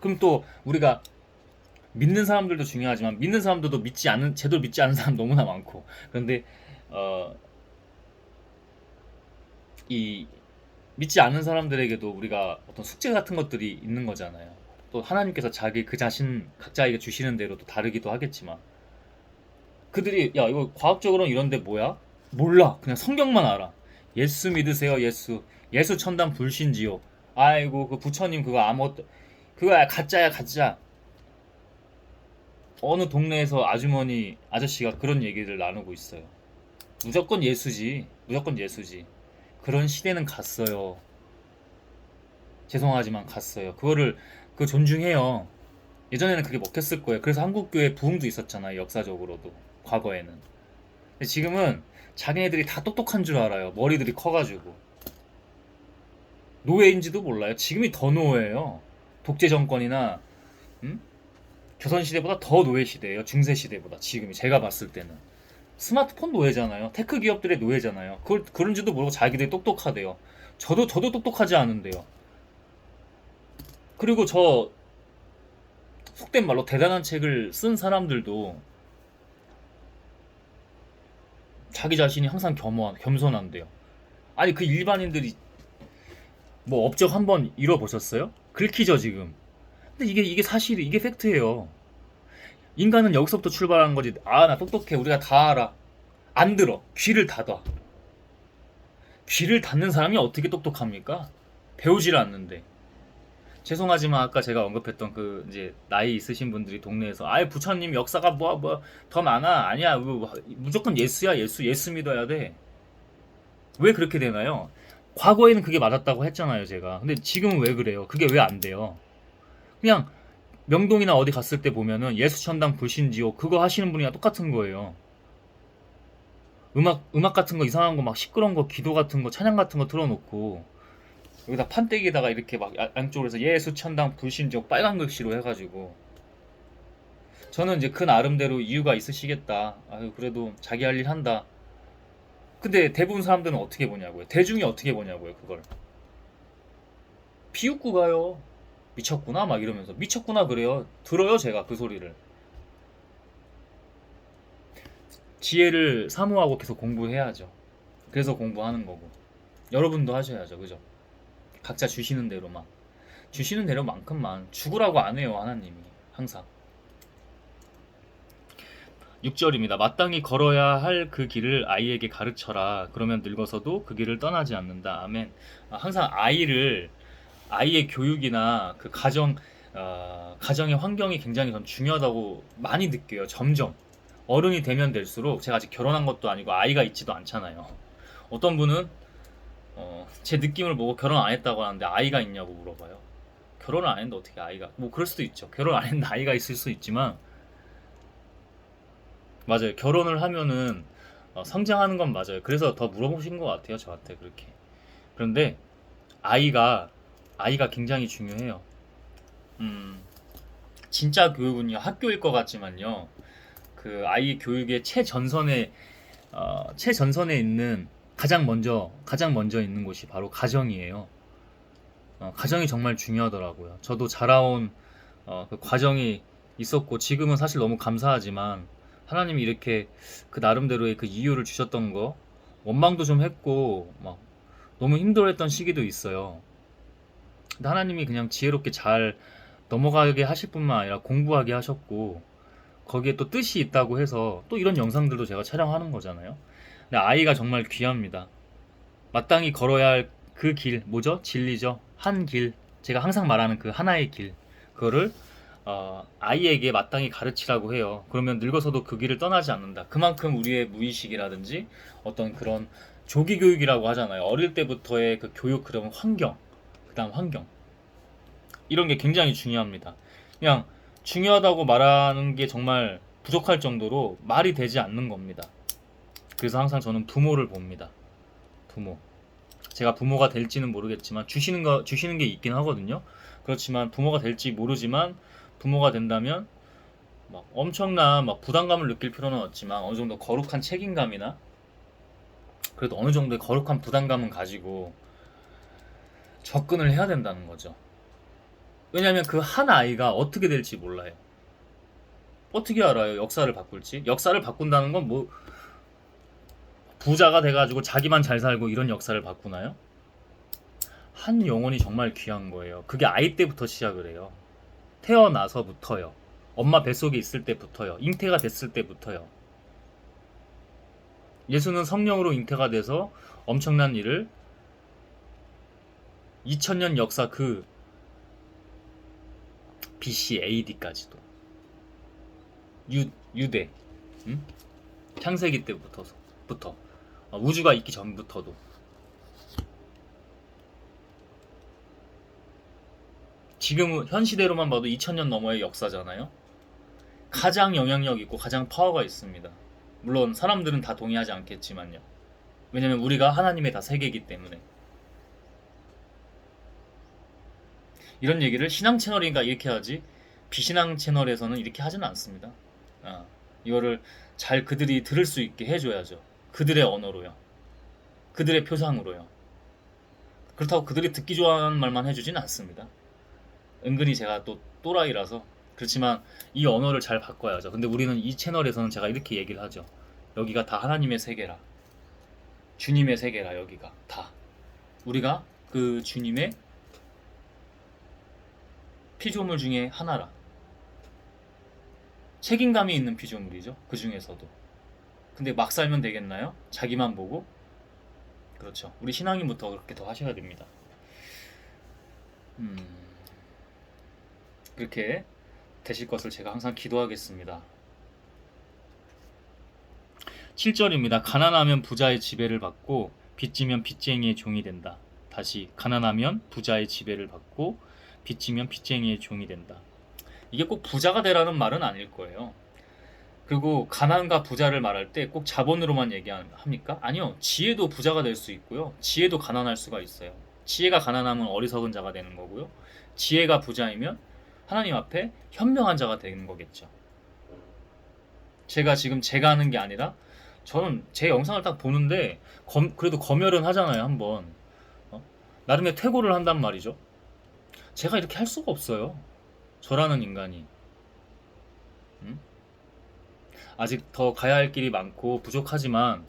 그럼 또 우리가 믿는 사람들도 중요하지만 믿는 사람들도 제대로 믿지 않는 사람 너무나 많고. 그런데 어, 이 믿지 않는 사람들에게도 우리가 어떤 숙제 같은 것들이 있는 거잖아요. 또 하나님께서 그 자신 각자에게 주시는 대로 또 다르기도 하겠지만 그들이 야 이거 과학적으로는 이런데 뭐야? 몰라. 그냥 성경만 알아. 예수 믿으세요. 예수 천당 불신지요. 아이고 그 부처님 그거 아무것도 그거야 가짜야 가짜. 어느 동네에서 아저씨가 그런 얘기를 나누고 있어요. 무조건 예수지. 무조건 예수지. 그런 시대는 갔어요. 죄송하지만 갔어요. 그거 존중해요. 예전에는 그게 먹혔을 거예요. 그래서 한국교회 부흥도 있었잖아요. 역사적으로도. 과거에는. 근데 지금은 자기네들이 다 똑똑한 줄 알아요. 머리들이 커가지고. 노예인지도 몰라요. 지금이 더 노예예요. 독재 정권이나 음? 조선시대보다 더 노예 시대예요. 중세시대보다 지금이 제가 봤을 때는. 스마트폰 노예잖아요. 테크 기업들의 노예잖아요. 그런지도 모르고 자기들이 똑똑하대요. 저도 똑똑하지 않은데요. 그리고 저 속된 말로 대단한 책을 쓴 사람들도 자기 자신이 항상 겸손한데요. 아니 그 일반인들이 뭐 업적 한번 잃어보셨어요? 긁히죠 지금. 근데 이게 사실이 이게 팩트예요. 인간은 여기서부터 출발한 거지. 아 나 똑똑해 우리가 다 알아. 안 들어. 귀를 닫아. 귀를 닫는 사람이 어떻게 똑똑합니까? 배우질 않는데. 죄송하지만 아까 제가 언급했던 그 이제 나이 있으신 분들이 동네에서 아예 부처님 역사가 뭐 더 많아 아니야 무조건 예수야 예수 믿어야 돼. 왜 그렇게 되나요? 과거에는 그게 맞았다고 했잖아요 제가. 근데 지금은 왜 그래요? 그게 왜 안 돼요? 그냥 명동이나 어디 갔을 때 보면은 예수천당 불신지옥 그거 하시는 분이랑 똑같은 거예요. 음악 같은 거 이상한 거 막 시끄러운 거 기도 같은 거 찬양 같은 거 틀어놓고 여기다 판때기에다가 이렇게 막 양쪽으로 해서 예수천당 불신지옥 빨간 글씨로 해가지고 저는 이제 그 나름대로 이유가 있으시겠다. 아유 그래도 자기 할 일 한다. 근데 대부분 사람들은 어떻게 보냐고요? 대중이 어떻게 보냐고요? 그걸 비웃고 가요. 미쳤구나 막 이러면서 미쳤구나 그래요. 들어요 제가 그 소리를. 지혜를 사모하고 계속 공부해야죠. 그래서 공부하는 거고 여러분도 하셔야죠. 그죠? 각자 주시는 대로만 주시는 대로만큼만 죽으라고 안 해요 하나님이 항상. 6절입니다. 마땅히 걸어야 할 그 길을 아이에게 가르쳐라. 그러면 늙어서도 그 길을 떠나지 않는다. 아멘. 항상 아이의 교육이나 그 가정의 환경이 굉장히 전 중요하다고 많이 느껴요. 점점 어른이 되면 될수록 제가 아직 결혼한 것도 아니고 아이가 있지도 않잖아요. 어떤 분은 제 느낌을 보고 결혼 안 했다고 하는데 아이가 있냐고 물어봐요. 결혼을 안 했는데 어떻게 아이가 뭐 그럴 수도 있죠. 결혼 안 했는데 아이가 있을 수 있지만 맞아요. 결혼을 하면은 성장하는 건 맞아요. 그래서 더 물어보신 것 같아요. 저한테 그렇게. 그런데 아이가 굉장히 중요해요. 음, 진짜 교육은요 학교일 것 같지만요. 그 아이 교육의 최전선에 있는 가장 먼저 있는 곳이 바로 가정이에요. 가정이 정말 중요하더라고요. 저도 자라온 그 과정이 있었고 지금은 사실 너무 감사하지만 하나님이 이렇게 그 나름대로의 그 이유를 주셨던 거 원망도 좀 했고 막 너무 힘들어했던 시기도 있어요. 근데 하나님이 그냥 지혜롭게 잘 넘어가게 하실 뿐만 아니라 공부하게 하셨고 거기에 또 뜻이 있다고 해서 또 이런 영상들도 제가 촬영하는 거잖아요. 근데 아이가 정말 귀합니다. 마땅히 걸어야 할 그 길, 뭐죠? 진리죠. 한 길. 제가 항상 말하는 그 하나의 길. 그거를 아이에게 마땅히 가르치라고 해요. 그러면 늙어서도 그 길을 떠나지 않는다. 그만큼 우리의 무의식이라든지 어떤 그런 조기 교육이라고 하잖아요. 어릴 때부터의 그 교육, 그런 환경, 그다음 환경. 이런 게 굉장히 중요합니다. 그냥 중요하다고 말하는 게 정말 부족할 정도로 말이 되지 않는 겁니다. 그래서 항상 저는 부모를 봅니다. 부모. 제가 부모가 될지는 모르겠지만 주시는 게 있긴 하거든요. 그렇지만 부모가 될지 모르지만 부모가 된다면 막 엄청난 막 부담감을 느낄 필요는 없지만 어느 정도 거룩한 책임감이나 그래도 어느 정도의 거룩한 부담감은 가지고 접근을 해야 된다는 거죠. 왜냐하면 그 한 아이가 어떻게 될지 몰라요. 어떻게 알아요? 역사를 바꿀지? 역사를 바꾼다는 건 뭐 부자가 돼가지고 자기만 잘 살고 이런 역사를 바꾸나요? 한 영혼이 정말 귀한 거예요. 그게 아이 때부터 시작을 해요. 태어나서부터요. 엄마 뱃속에 있을 때부터요. 잉태가 됐을 때부터요. 예수는 성령으로 잉태가 돼서 엄청난 일을 2000년 역사 그 BC AD까지도 유대 창세기 때부터 우주가 있기 전부터도 지금은 현 시대로만 봐도 2000년 넘어의 역사잖아요. 가장 영향력 있고 가장 파워가 있습니다. 물론 사람들은 다 동의하지 않겠지만요. 왜냐면 우리가 하나님의 다 세계이기 때문에. 이런 얘기를 신앙 채널인가 이렇게 하지 비신앙 채널에서는 이렇게 하지는 않습니다. 이거를 잘 그들이 들을 수 있게 해줘야죠. 그들의 언어로요. 그들의 표상으로요. 그렇다고 그들이 듣기 좋아하는 말만 해주진 않습니다. 은근히 제가 또 또라이라서 그렇지만 이 언어를 잘 바꿔야죠. 근데 우리는 이 채널에서는 제가 이렇게 얘기를 하죠. 여기가 다 하나님의 세계라. 주님의 세계라. 여기가 다 우리가 그 주님의 피조물 중에 하나라. 책임감이 있는 피조물이죠. 그 중에서도. 근데 막 살면 되겠나요? 자기만 보고? 그렇죠. 우리 신앙인부터 그렇게 더 하셔야 됩니다. 그렇게 되실 것을 제가 항상 기도하겠습니다. 7절입니다. 가난하면 부자의 지배를 받고 빚지면 빚쟁이의 종이 된다. 다시 가난하면 부자의 지배를 받고 빚지면 빚쟁이의 종이 된다. 이게 꼭 부자가 되라는 말은 아닐 거예요. 그리고 가난과 부자를 말할 때 꼭 자본으로만 얘기합니까? 아니요. 지혜도 부자가 될 수 있고요. 지혜도 가난할 수가 있어요. 지혜가 가난하면 어리석은 자가 되는 거고요. 지혜가 부자이면 하나님 앞에 현명한 자가 되는 거겠죠. 제가 지금 제가 하는 게 아니라 저는 제 영상을 딱 보는데 그래도 검열은 하잖아요. 한번 나름의 퇴고를 한단 말이죠. 제가 이렇게 할 수가 없어요. 저라는 인간이. 아직 더 가야 할 길이 많고 부족하지만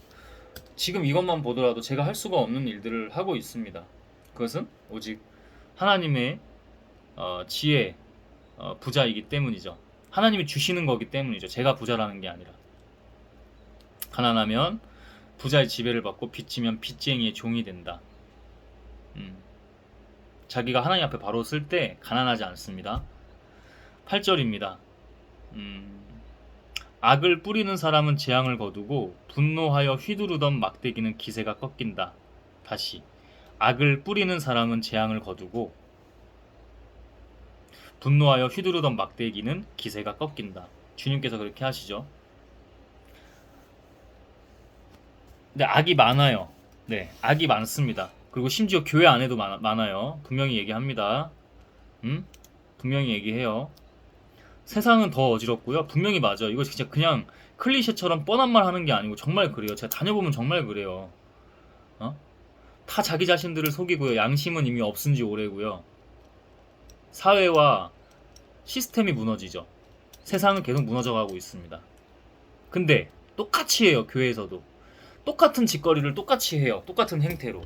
지금 이것만 보더라도 제가 할 수가 없는 일들을 하고 있습니다. 그것은 오직 하나님의 지혜, 부자이기 때문이죠. 하나님이 주시는 거기 때문이죠. 제가 부자라는 게 아니라. 가난하면 부자의 지배를 받고 빚지면 빚쟁이의 종이 된다. 자기가 하나님 앞에 바로 쓸 때 가난하지 않습니다. 8절입니다. 악을 뿌리는 사람은 재앙을 거두고 분노하여 휘두르던 막대기는 기세가 꺾인다. 다시 악을 뿌리는 사람은 재앙을 거두고 분노하여 휘두르던 막대기는 기세가 꺾인다. 주님께서 그렇게 하시죠. 근데 악이 많아요. 네, 악이 많습니다. 그리고 심지어 교회 안에도 많아요. 분명히 얘기합니다. 분명히 얘기해요. 세상은 더 어지럽고요. 분명히 맞아요. 이거 진짜 그냥 클리셰처럼 뻔한 말 하는 게 아니고 정말 그래요. 제가 다녀보면 정말 그래요. 다 자기 자신들을 속이고요. 양심은 이미 없은 지 오래고요. 사회와 시스템이 무너지죠. 세상은 계속 무너져가고 있습니다. 근데 똑같이 해요. 교회에서도. 똑같은 짓거리를 똑같이 해요. 똑같은 행태로.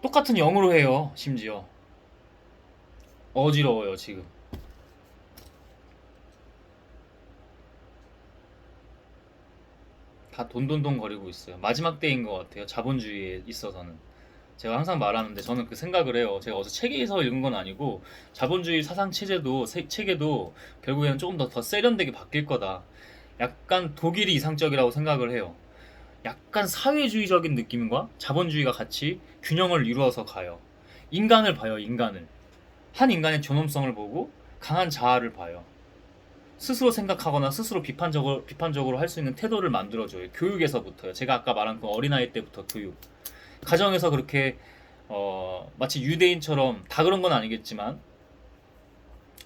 똑같은 영으로 해요. 심지어. 어지러워요 지금. 다 돈돈돈 거리고 있어요. 마지막 때인 것 같아요. 자본주의에 있어서는. 제가 항상 말하는데 저는 그 생각을 해요. 제가 어디서 책에서 읽은 건 아니고 자본주의 사상 체계도 결국에는 조금 더 세련되게 바뀔 거다. 약간 독일이 이상적이라고 생각을 해요. 약간 사회주의적인 느낌과 자본주의가 같이 균형을 이루어서 가요. 인간을 봐요. 인간을. 한 인간의 존엄성을 보고 강한 자아를 봐요. 스스로 생각하거나 스스로 비판적으로 할 수 있는 태도를 만들어줘요. 교육에서부터요. 제가 아까 말한 그 어린아이 때부터 교육. 가정에서 그렇게 마치 유대인처럼 다 그런 건 아니겠지만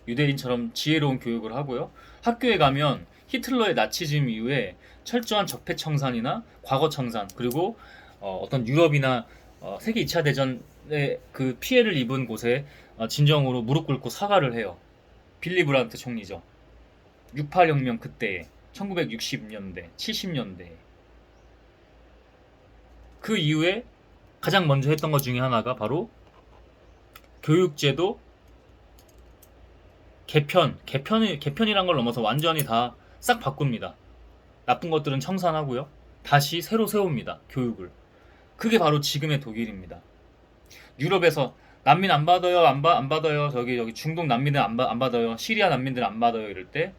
유대인처럼 지혜로운 교육을 하고요. 학교에 가면 히틀러의 나치즘 이후에 철저한 적폐청산이나 과거청산 그리고 어떤 유럽이나 세계 2차 대전의 그 피해를 입은 곳에 진정으로 무릎 꿇고 사과를 해요. 빌리 브란트 총리죠. 68혁명 그때에 1960년대, 70년대 그 이후에 가장 먼저 했던 것 중에 하나가 바로 교육제도 개편이란 걸 넘어서 완전히 다 싹 바꿉니다. 나쁜 것들은 청산하고요. 다시 새로 세웁니다. 교육을. 그게 바로 지금의 독일입니다. 유럽에서 난민 안 받아요, 안 받아요. 저기 중동 난민들 안 받아요. 시리아 난민들 안 받아요. 이럴 때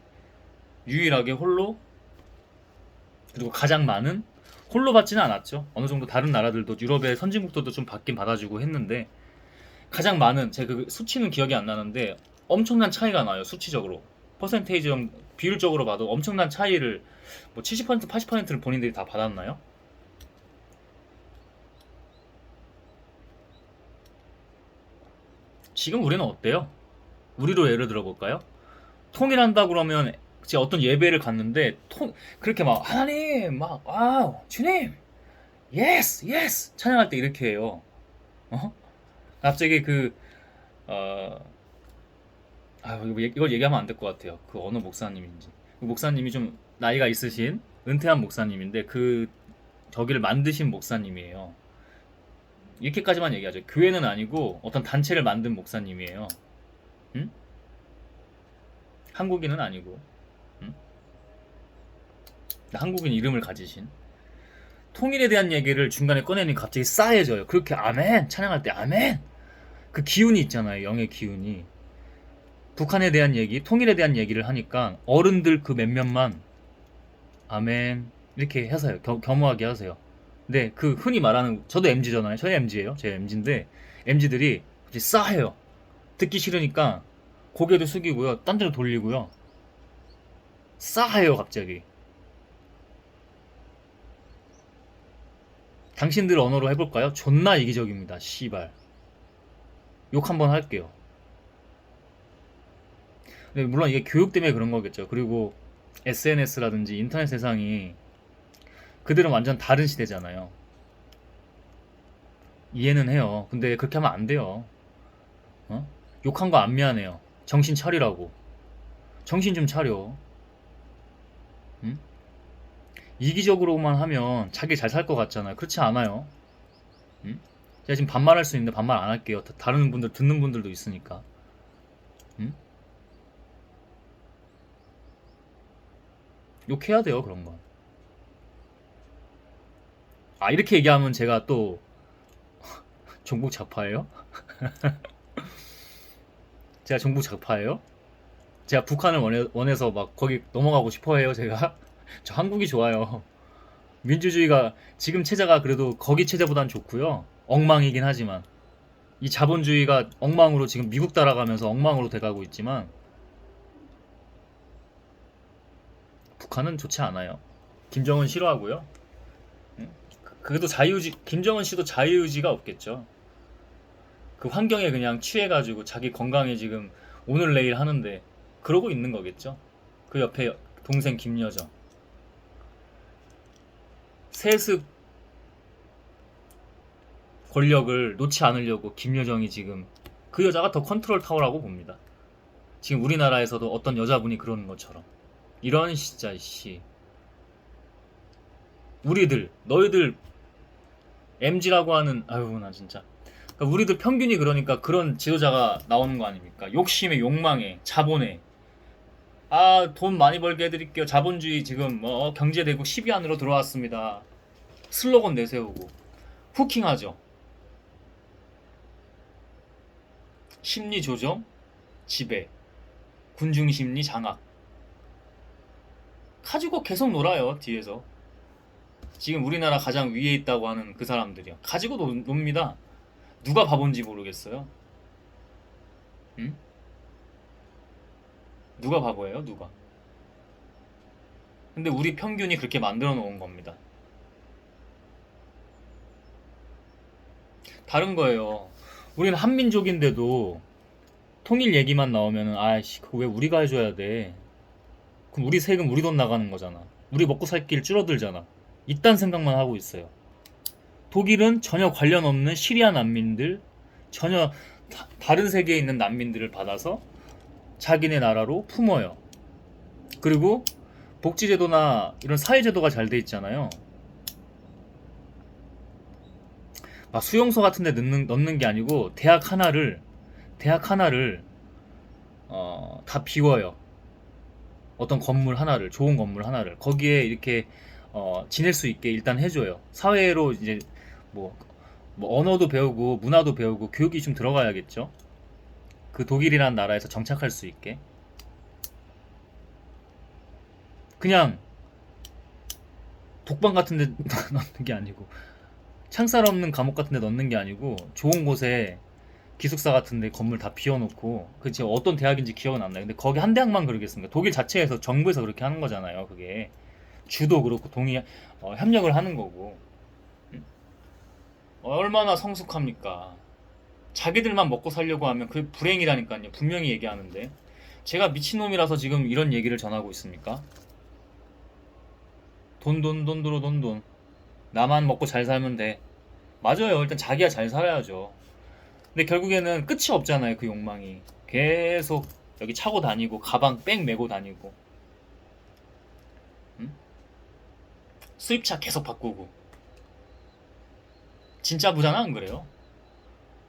유일하게 홀로 그리고 가장 많은 홀로 받지는 않았죠. 어느 정도 다른 나라들도 유럽의 선진국들도 좀 받긴 받아주고 했는데 가장 많은 제가 그 수치는 기억이 안 나는데 엄청난 차이가 나요. 수치적으로 퍼센테이지 비율적으로 봐도 엄청난 차이를 뭐 70% 80%를 본인들이 다 받았나요? 지금 우리는 어때요? 우리로 예를 들어볼까요? 통일한다 그러면 제가 어떤 예배를 갔는데 그렇게 막 하나님 막 와우 주님 예스 예스 찬양할 때 이렇게 해요. 갑자기 이걸 얘기하면 안 될 것 같아요. 그 어느 목사님인지 그 목사님이 좀 나이가 있으신 은퇴한 목사님인데 저기를 만드신 목사님이에요. 이렇게까지만 얘기하죠. 교회는 아니고 어떤 단체를 만든 목사님이에요. 응? 한국인은 아니고. 응? 한국인 이름을 가지신. 통일에 대한 얘기를 중간에 꺼내니 갑자기 싸해져요. 그렇게 아멘 찬양할 때 아멘 그 기운이 있잖아요. 영의 기운이. 북한에 대한 얘기, 통일에 대한 얘기를 하니까 어른들 그 몇몇만 아멘 이렇게 해서요. 겸허하게 하세요. 근데 그 흔히 말하는 저도 MZ잖아요. 저희 MZ예요. 제 MZ인데 MZ들이 싸해요. 듣기 싫으니까 고개도 숙이고요. 딴 데로 돌리고요. 싸해요 갑자기. 당신들 언어로 해볼까요? 존나 이기적입니다. 씨발. 욕 한번 할게요. 근데 물론 이게 교육 때문에 그런 거겠죠. 그리고 SNS라든지 인터넷 세상이 그들은 완전 다른 시대잖아요. 이해는 해요. 근데 그렇게 하면 안 돼요. 어? 욕한 거 안 미안해요. 정신 차리라고. 정신 좀 차려. 응? 이기적으로만 하면 자기 잘 살 것 같잖아요. 그렇지 않아요. 응? 제가 지금 반말할 수 있는데 반말 안 할게요. 다른 분들 듣는 분들도 있으니까. 응? 욕해야 돼요 그런 건. 아 이렇게 얘기하면 제가 또 종북 좌파예요? 제가 종북 좌파예요? 제가 북한을 원해서 막 거기 넘어가고 싶어해요 제가? 저 한국이 좋아요. 민주주의가 지금 체제가 그래도 거기 체제보단 좋고요. 엉망이긴 하지만 이 자본주의가 엉망으로 지금 미국 따라가면서 엉망으로 돼가고 있지만 북한은 좋지 않아요. 김정은 싫어하고요. 응? 그래도 자유의지 김정은 씨도 자유의지가 없겠죠. 그 환경에 그냥 취해가지고 자기 건강에 지금 오늘 내일 하는데 그러고 있는 거겠죠. 그 옆에 동생 김여정 세습 권력을 놓지 않으려고 김여정이 지금 그 여자가 더 컨트롤 타워라고 봅니다. 지금 우리나라에서도 어떤 여자분이 그러는 것처럼 이런 진짜 씨 우리들 너희들 MG라고 하는 아유 나 진짜 그러니까 우리들 평균이 그러니까 그런 지도자가 나오는 거 아닙니까? 욕심에 욕망에 자본에 아 돈 많이 벌게 해드릴게요. 자본주의 지금 뭐 경제대국 10위 안으로 들어왔습니다. 슬로건 내세우고 후킹하죠. 심리 조정, 지배, 군중 심리 장악 가지고 계속 놀아요 뒤에서. 지금 우리나라 가장 위에 있다고 하는 그 사람들이요. 가지고 놉니다. 누가 바본지 모르겠어요. 응? 누가 바보예요? 누가? 근데 우리 평균이 그렇게 만들어 놓은 겁니다. 다른 거예요. 우리는 한민족인데도 통일 얘기만 나오면은 아이씨 그거 왜 우리가 해줘야 돼? 그럼 우리 세금 우리 돈 나가는 거잖아. 우리 먹고 살 길 줄어들잖아. 이딴 생각만 하고 있어요. 독일은 전혀 관련 없는 시리아 난민들, 전혀 다른 세계에 있는 난민들을 받아서 자기네 나라로 품어요. 그리고 복지제도나 이런 사회제도가 잘 돼 있잖아요. 막 수용소 같은 데 넣는 게 아니고 대학 하나를 다 비워요. 어떤 건물 하나를, 좋은 건물 하나를 거기에 이렇게 지낼 수 있게 일단 해줘요. 사회로 이제 뭐, 뭐 언어도 배우고 문화도 배우고 교육이 좀 들어가야겠죠. 그 독일이라는 나라에서 정착할 수 있게. 그냥 독방 같은 데 넣는 게 아니고 창살 없는 감옥 같은 데 넣는 게 아니고 좋은 곳에 기숙사 같은 데 건물 다 비워놓고 그 지금 어떤 대학인지 기억은 안 나요. 근데 거기 한 대학만 그러겠습니까? 독일 자체에서 정부에서 그렇게 하는 거잖아요. 그게 주도 그렇고 협력을 하는 거고. 얼마나 성숙합니까? 자기들만 먹고 살려고 하면 그게 불행이라니까요. 분명히 얘기하는데 제가 미친놈이라서 지금 이런 얘기를 전하고 있습니까? 돈 들어 돈 나만 먹고 잘 살면 돼. 맞아요. 일단 자기가 잘 살아야죠. 근데 결국에는 끝이 없잖아요. 그 욕망이 계속 여기 차고 다니고 가방 뺑 메고 다니고. 응? 수입차 계속 바꾸고. 진짜 부자는 안 그래요.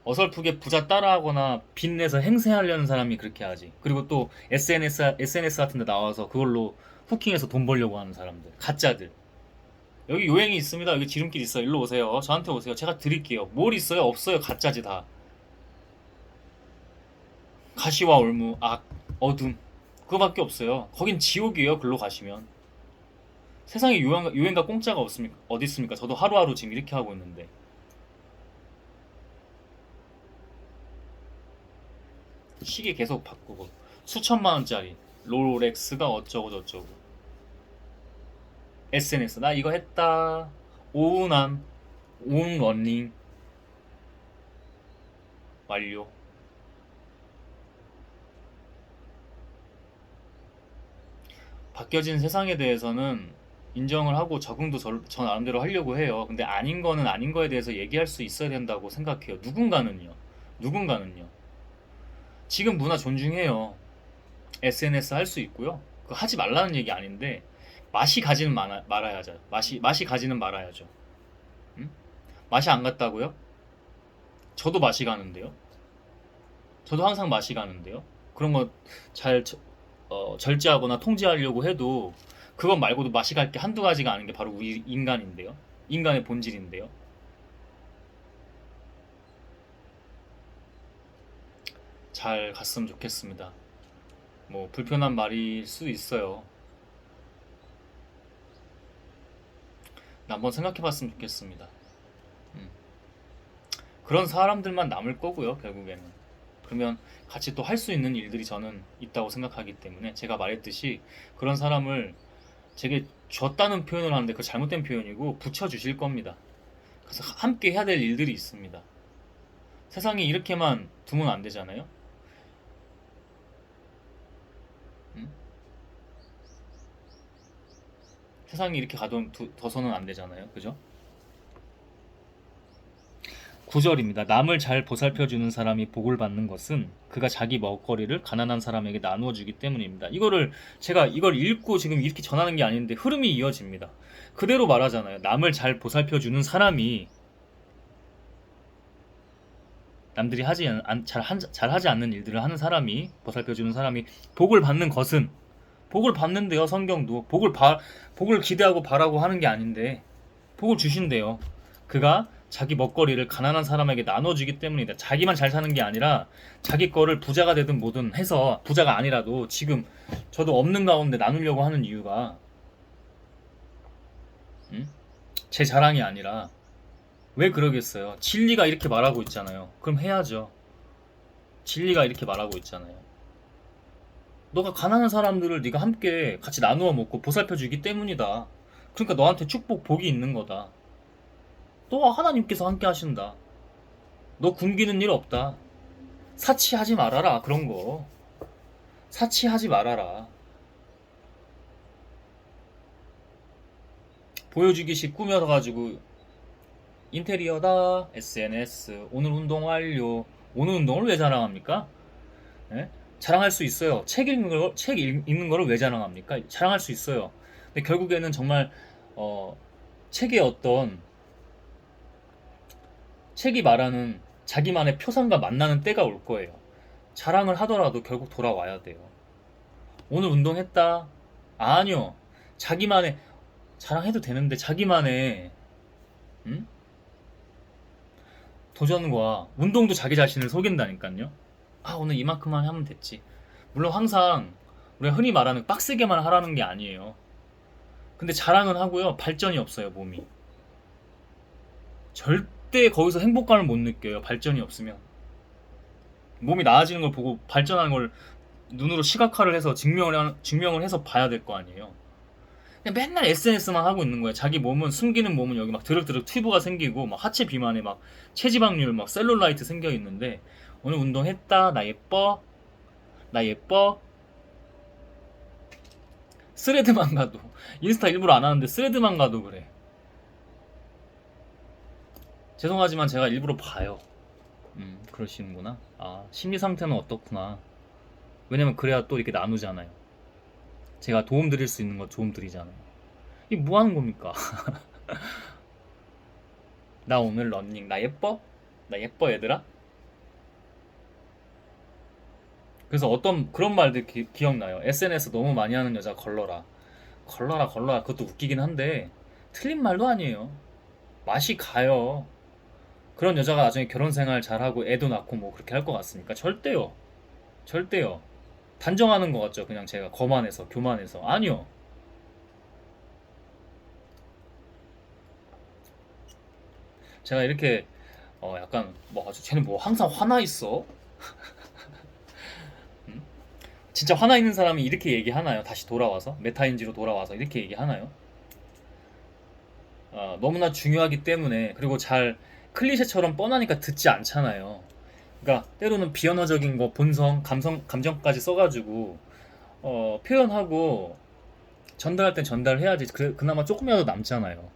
어설프게 부자 따라하거나 빚내서 행세하려는 사람이 그렇게 하지. 그리고 또 SNS 같은 데 나와서 그걸로 후킹해서 돈 벌려고 하는 사람들. 가짜들. 여기 요행이 있습니다. 여기 지름길 있어요. 일로 오세요. 저한테 오세요. 제가 드릴게요. 뭘 있어요? 없어요. 가짜지 다. 가시와 올무, 악, 어둠. 그거밖에 없어요. 거긴 지옥이에요. 글로 가시면. 세상에 요행과 공짜가 없습니까? 어디 있습니까? 저도 하루하루 지금 이렇게 하고 있는데. 시계 계속 바꾸고 수천만 원짜리 롤렉스가 어쩌고 저쩌고. SNS 나 이거 했다. 오운함 온 러닝 완료. 바뀌어진 세상에 대해서는 인정을 하고 적응도 저 나름대로 하려고 해요. 근데 아닌 거는 아닌 거에 대해서 얘기할 수 있어야 된다고 생각해요. 누군가는요. 지금 문화 존중해요. SNS 할 수 있고요. 그거 하지 말라는 얘기 아닌데 맛이 가지는 말아야죠. 맛이 가지는 말아야죠. 음? 맛이 안 갔다고요? 저도 맛이 가는데요. 저도 항상 맛이 가는데요. 그런 거 잘 절제하거나 통제하려고 해도 그것 말고도 맛이 갈 게 한두 가지가 아닌 게 바로 우리 인간인데요. 인간의 본질인데요. 잘 갔으면 좋겠습니다. 뭐 불편한 말일 수 있어요. 한번 생각해봤으면 좋겠습니다. 음. 그런 사람들만 남을 거고요, 결국에는. 그러면 같이 또 할 수 있는 일들이 저는 있다고 생각하기 때문에 제가 말했듯이 그런 사람을 제게 줬다는 표현을 하는데 그 잘못된 표현이고 붙여주실 겁니다. 그래서 함께 해야 될 일들이 있습니다. 세상이 이렇게만 두면 안 되잖아요. 음? 세상이 이렇게 둬서는 안 되잖아요. 그죠? 9절입니다. 남을 잘 보살펴주는 사람이 복을 받는 것은 그가 자기 먹거리를 가난한 사람에게 나누어 주기 때문입니다. 제가 이걸 읽고 지금 이렇게 전하는 게 아닌데 흐름이 이어집니다. 그대로 말하잖아요. 남을 잘 보살펴주는 사람이 남들이 잘하지 않는 일들을 하는 사람이 보살펴주는 사람이 복을 받는 것은 복을 받는데요. 성경도 복을 기대하고 바라고 하는 게 아닌데 복을 주신대요. 그가 자기 먹거리를 가난한 사람에게 나눠주기 때문이다. 자기만 잘 사는 게 아니라 자기 거를 부자가 되든 뭐든 해서 부자가 아니라도 지금 저도 없는 가운데 나누려고 하는 이유가 제 자랑이 아니라 왜 그러겠어요? 진리가 이렇게 말하고 있잖아요. 그럼 해야죠. 진리가 이렇게 말하고 있잖아요. 너가 가난한 사람들을 네가 함께 같이 나누어 먹고 보살펴 주기 때문이다. 그러니까 너한테 복이 있는 거다. 너와 하나님께서 함께 하신다. 너 굶기는 일 없다. 사치하지 말아라. 그런 거. 사치하지 말아라. 보여주기식 꾸며가지고 인테리어다. SNS. 오늘 운동 완료. 오늘 운동을 왜 자랑합니까? 예? 자랑할 수 있어요. 책 읽는 거를 왜 자랑합니까? 자랑할 수 있어요. 근데 결국에는 정말 책의 책이 말하는 자기만의 표상과 만나는 때가 올 거예요. 자랑을 하더라도 결국 돌아와야 돼요. 오늘 운동했다. 아니요. 자기만의 자랑해도 되는데 자기만의 도전과 운동도 자기 자신을 속인다니까요. 오늘 이만큼만 하면 됐지. 물론 항상 우리가 흔히 말하는 빡세게만 하라는 게 아니에요. 근데 자랑은 하고요. 발전이 없어요, 몸이. 절대 거기서 행복감을 못 느껴요. 발전이 없으면. 몸이 나아지는 걸 보고 발전하는 걸 눈으로 시각화를 해서 증명을 해서 봐야 될 거 아니에요. 그냥 맨날 SNS만 하고 있는 거예요. 자기 숨기는 몸은 여기 막 드륵드륵 튜브가 생기고 막 하체 비만에 막 체지방률 막 셀룰라이트 생겨 있는데 오늘 운동했다. 나 예뻐. 스레드만 가도 인스타 일부러 안 하는데 스레드만 가도 그래. 죄송하지만 제가 일부러 봐요. 그러시는구나. 심리 상태는 어떻구나. 왜냐면 그래야 또 이렇게 나누잖아요. 제가 도움 드릴 수 있는 거 도움 드리잖아요. 이 뭐 하는 겁니까? 나 오늘 런닝 나 예뻐? 나 예뻐 얘들아? 그래서 어떤 그런 말들 기억나요. SNS 너무 많이 하는 여자 걸러라. 걸러라 걸러라 그것도 웃기긴 한데 틀린 말도 아니에요. 맛이 가요. 그런 여자가 나중에 결혼 생활 잘하고 애도 낳고 뭐 그렇게 할 것 같습니까? 절대요. 절대요. 단정하는 것 같죠. 그냥 제가 거만해서 교만해서 아니요. 제가 이렇게 약간 뭐 아주 쟤는 뭐 항상 화나 있어? 음? 진짜 화나 있는 사람이 이렇게 얘기하나요? 다시 돌아와서 메타인지로 돌아와서 이렇게 얘기하나요? 너무나 중요하기 때문에 그리고 잘 클리셰처럼 뻔하니까 듣지 않잖아요. 그러니까 때로는 비언어적인 거 본성, 감정까지 써가지고 표현하고 전달할 땐 전달해야지 그나마 조금이라도 남잖아요.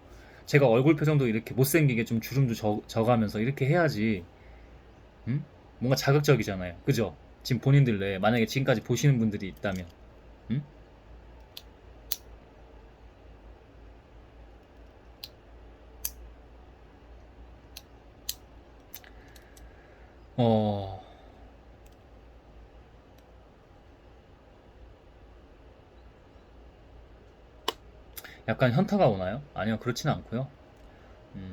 제가 얼굴 표정도 이렇게 못생기게 좀 주름도 져가면서 이렇게 해야지 음? 뭔가 자극적이잖아요. 그죠? 지금 본인들 내에 만약에 지금까지 보시는 분들이 있다면 음? 어... 약간 현타가 오나요? 아니요, 그렇지는 않고요.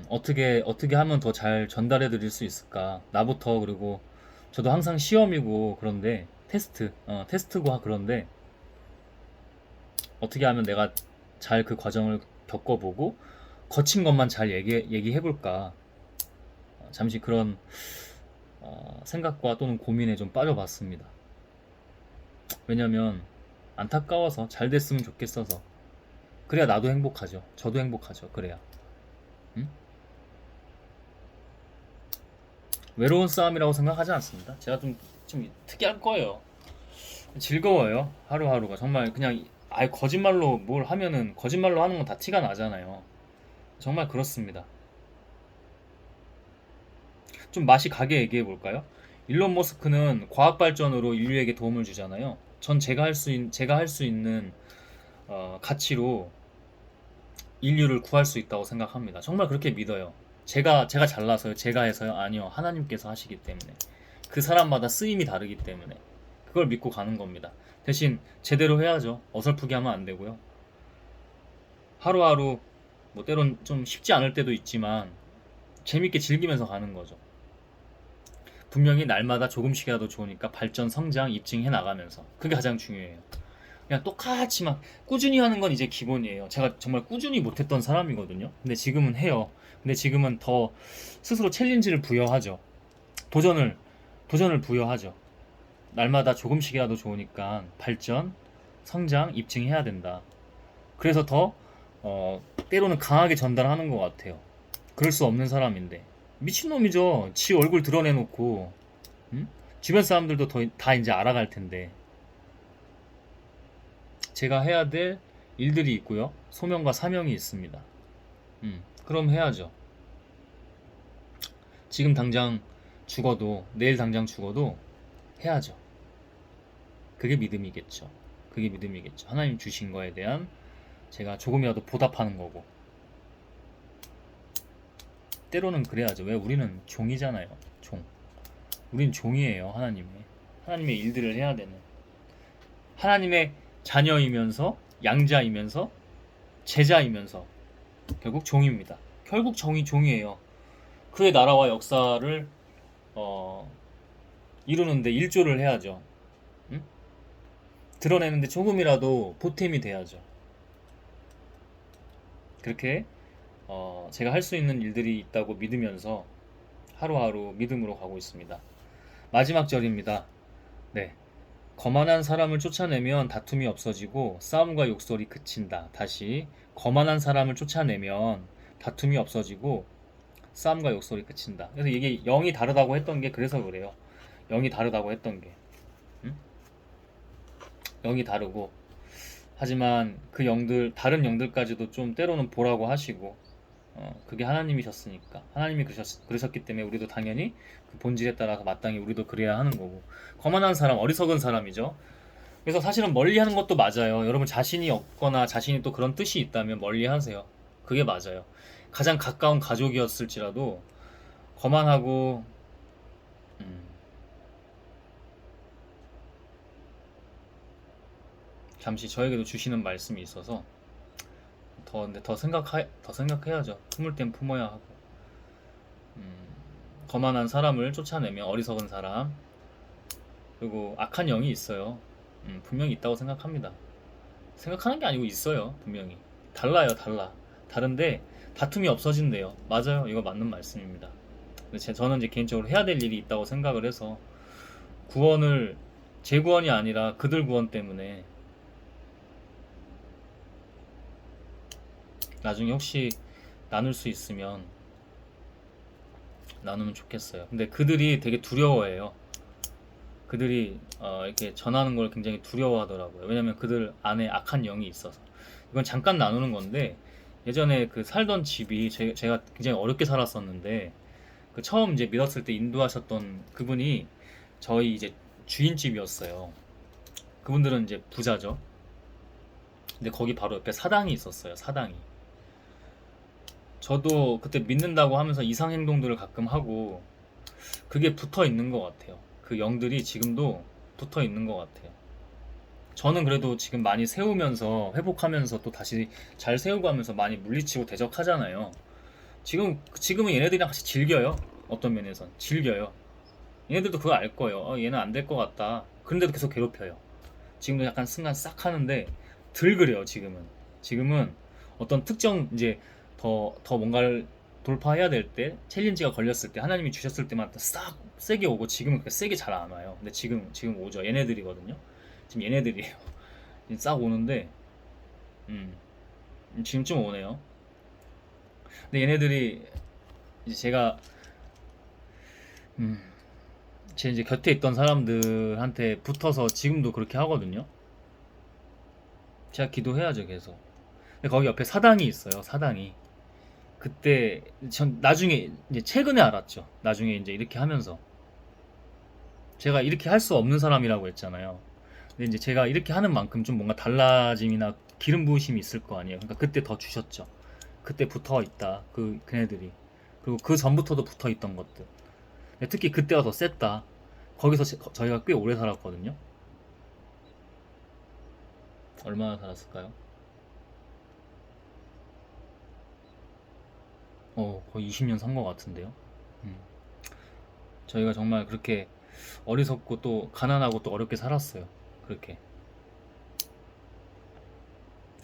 어떻게 하면 더 잘 전달해 드릴 수 있을까? 나부터, 그리고 저도 항상 시험이고 그런데 테스트고 그런데 어떻게 하면 내가 잘 그 과정을 겪어보고 거친 것만 잘 얘기해 볼까? 잠시 그런 생각과 또는 고민에 좀 빠져봤습니다. 왜냐면 안타까워서 잘 됐으면 좋겠어서. 그래야 나도 행복하죠. 저도 행복하죠. 그래야. 음? 외로운 싸움이라고 생각하지 않습니다. 제가 좀 특이할 거예요. 즐거워요. 하루하루가. 정말 그냥 아예 거짓말로 뭘 하면은 거짓말로 하는 건 다 티가 나잖아요. 정말 그렇습니다. 좀 맛이 가게 얘기해 볼까요? 일론 머스크는 과학 발전으로 인류에게 도움을 주잖아요. 전 제가 할 수 있는 가치로 인류를 구할 수 있다고 생각합니다. 정말 그렇게 믿어요. 제가 잘나서요? 제가 해서요? 아니요. 하나님께서 하시기 때문에. 그 사람마다 쓰임이 다르기 때문에. 그걸 믿고 가는 겁니다. 대신 제대로 해야죠. 어설프게 하면 안 되고요. 하루하루 뭐 때론 좀 쉽지 않을 때도 있지만 재밌게 즐기면서 가는 거죠. 분명히 날마다 조금씩이라도 좋으니까 발전, 성장, 입증해 나가면서. 그게 가장 중요해요. 그냥 똑같이 막 꾸준히 하는 건 이제 기본이에요. 제가 정말 꾸준히 못했던 사람이거든요. 근데 지금은 해요. 근데 지금은 더 스스로 챌린지를 부여하죠. 도전을, 도전을 부여하죠. 날마다 조금씩이라도 좋으니까 발전, 성장, 입증해야 된다. 그래서 더, 때로는 강하게 전달하는 것 같아요. 그럴 수 없는 사람인데. 미친놈이죠. 지 얼굴 드러내놓고, 음? 주변 사람들도 다 이제 알아갈 텐데. 제가 해야 될 일들이 있고요. 소명과 사명이 있습니다. 그럼 해야죠. 지금 당장 죽어도, 내일 당장 죽어도 해야죠. 그게 믿음이겠죠. 그게 믿음이겠죠. 하나님 주신 거에 대한 제가 조금이라도 보답하는 거고. 때로는 그래야죠. 왜 우리는 종이잖아요. 종. 우린 종이에요. 하나님의 일들을 해야 되는. 하나님의 자녀이면서 양자이면서 제자이면서 결국 종입니다. 결국 종이에요. 그의 나라와 역사를 어, 이루는데 일조를 해야죠. 응? 드러내는데 조금이라도 보탬이 돼야죠. 그렇게 제가 할 수 있는 일들이 있다고 믿으면서 하루하루 믿음으로 가고 있습니다. 마지막 절입니다. 네. 거만한 사람을 쫓아내면 다툼이 없어지고 싸움과 욕설이 그친다. 다시 거만한 사람을 쫓아내면 다툼이 없어지고 싸움과 욕설이 그친다. 그래서 이게 영이 다르다고 했던 게 그래서 그래요. 영이 다르다고 했던 게. 응? 영이 다르고 하지만 그 다른 영들까지도 좀 때로는 보라고 하시고 그게 하나님이셨으니까 하나님이 그러셨기 때문에 우리도 당연히 그 본질에 따라서 마땅히 우리도 그래야 하는 거고 거만한 사람 어리석은 사람이죠. 그래서 사실은 멀리 하는 것도 맞아요. 여러분 자신이 없거나 자신이 또 그런 뜻이 있다면 멀리 하세요. 그게 맞아요. 가장 가까운 가족이었을지라도 거만하고 음, 잠시 저에게도 주시는 말씀이 있어서 근데 더 생각해야죠. 품을 땐 품어야 하고 거만한 사람을 쫓아내면 어리석은 사람 그리고 악한 영이 있어요. 분명히 있다고 생각합니다. 생각하는 게 아니고 있어요. 분명히 달라요. 다른데 다툼이 없어진대요. 맞아요. 이거 맞는 말씀입니다. 근데 저는 이제 개인적으로 해야 될 일이 있다고 생각을 해서 구원을 제 구원이 아니라 그들 구원 때문에 나중에 혹시 나눌 수 있으면 나누면 좋겠어요. 근데 그들이 되게 두려워해요. 그들이 이렇게 전하는 걸 굉장히 두려워하더라고요. 왜냐면 그들 안에 악한 영이 있어서. 이건 잠깐 나누는 건데 예전에 그 살던 집이 제가 굉장히 어렵게 살았었는데 그 처음 이제 믿었을 때 인도하셨던 그분이 저희 이제 주인집이었어요. 그분들은 이제 부자죠. 근데 거기 바로 옆에 사당이 있었어요. 사당이. 저도 그때 믿는다고 하면서 이상 행동들을 가끔 하고 그게 붙어 있는 것 같아요. 그 영들이 지금도 붙어 있는 것 같아요. 저는 그래도 지금 많이 세우면서 회복하면서 또 다시 잘 세우고 하면서 많이 물리치고 대적하잖아요. 지금은 얘네들이랑 같이 즐겨요. 어떤 면에선 즐겨요. 얘네들도 그거 알 거예요. 얘는 안 될 것 같다. 그런데도 계속 괴롭혀요. 지금도 약간 순간 싹 하는데 덜 그래요. 지금은 어떤 특정 이제 더 뭔가를 돌파해야 될 때 챌린지가 걸렸을 때 하나님이 주셨을 때만 싹 세게 오고 지금은 그렇게 세게 잘 안 와요. 근데 지금 오죠. 얘네들이거든요. 지금 얘네들이에요. 지금 싹 오는데 음, 지금쯤 오네요. 근데 얘네들이 이제 음, 제 이제 곁에 있던 사람들한테 붙어서 지금도 그렇게 하거든요. 제가 기도해야죠 계속. 근데 거기 옆에 사당이 있어요. 사당이. 그때 전 나중에 이제 최근에 알았죠. 나중에 이제 이렇게 하면서 제가 이렇게 할 수 없는 사람이라고 했잖아요. 근데 이제 제가 이렇게 하는 만큼 좀 뭔가 달라짐이나 기름 부으심이 있을 거 아니에요. 그러니까 그때 더 주셨죠. 그때 붙어 있다. 걔네들이. 그리고 그 전부터도 붙어 있던 것들. 근데 특히 그때가 더 셌다. 거기서 저희가 꽤 오래 살았거든요. 얼마나 살았을까요? 거의 20년 산 것 같은데요. 음. 저희가 정말 그렇게 어리석고 또 가난하고 또 어렵게 살았어요. 그렇게.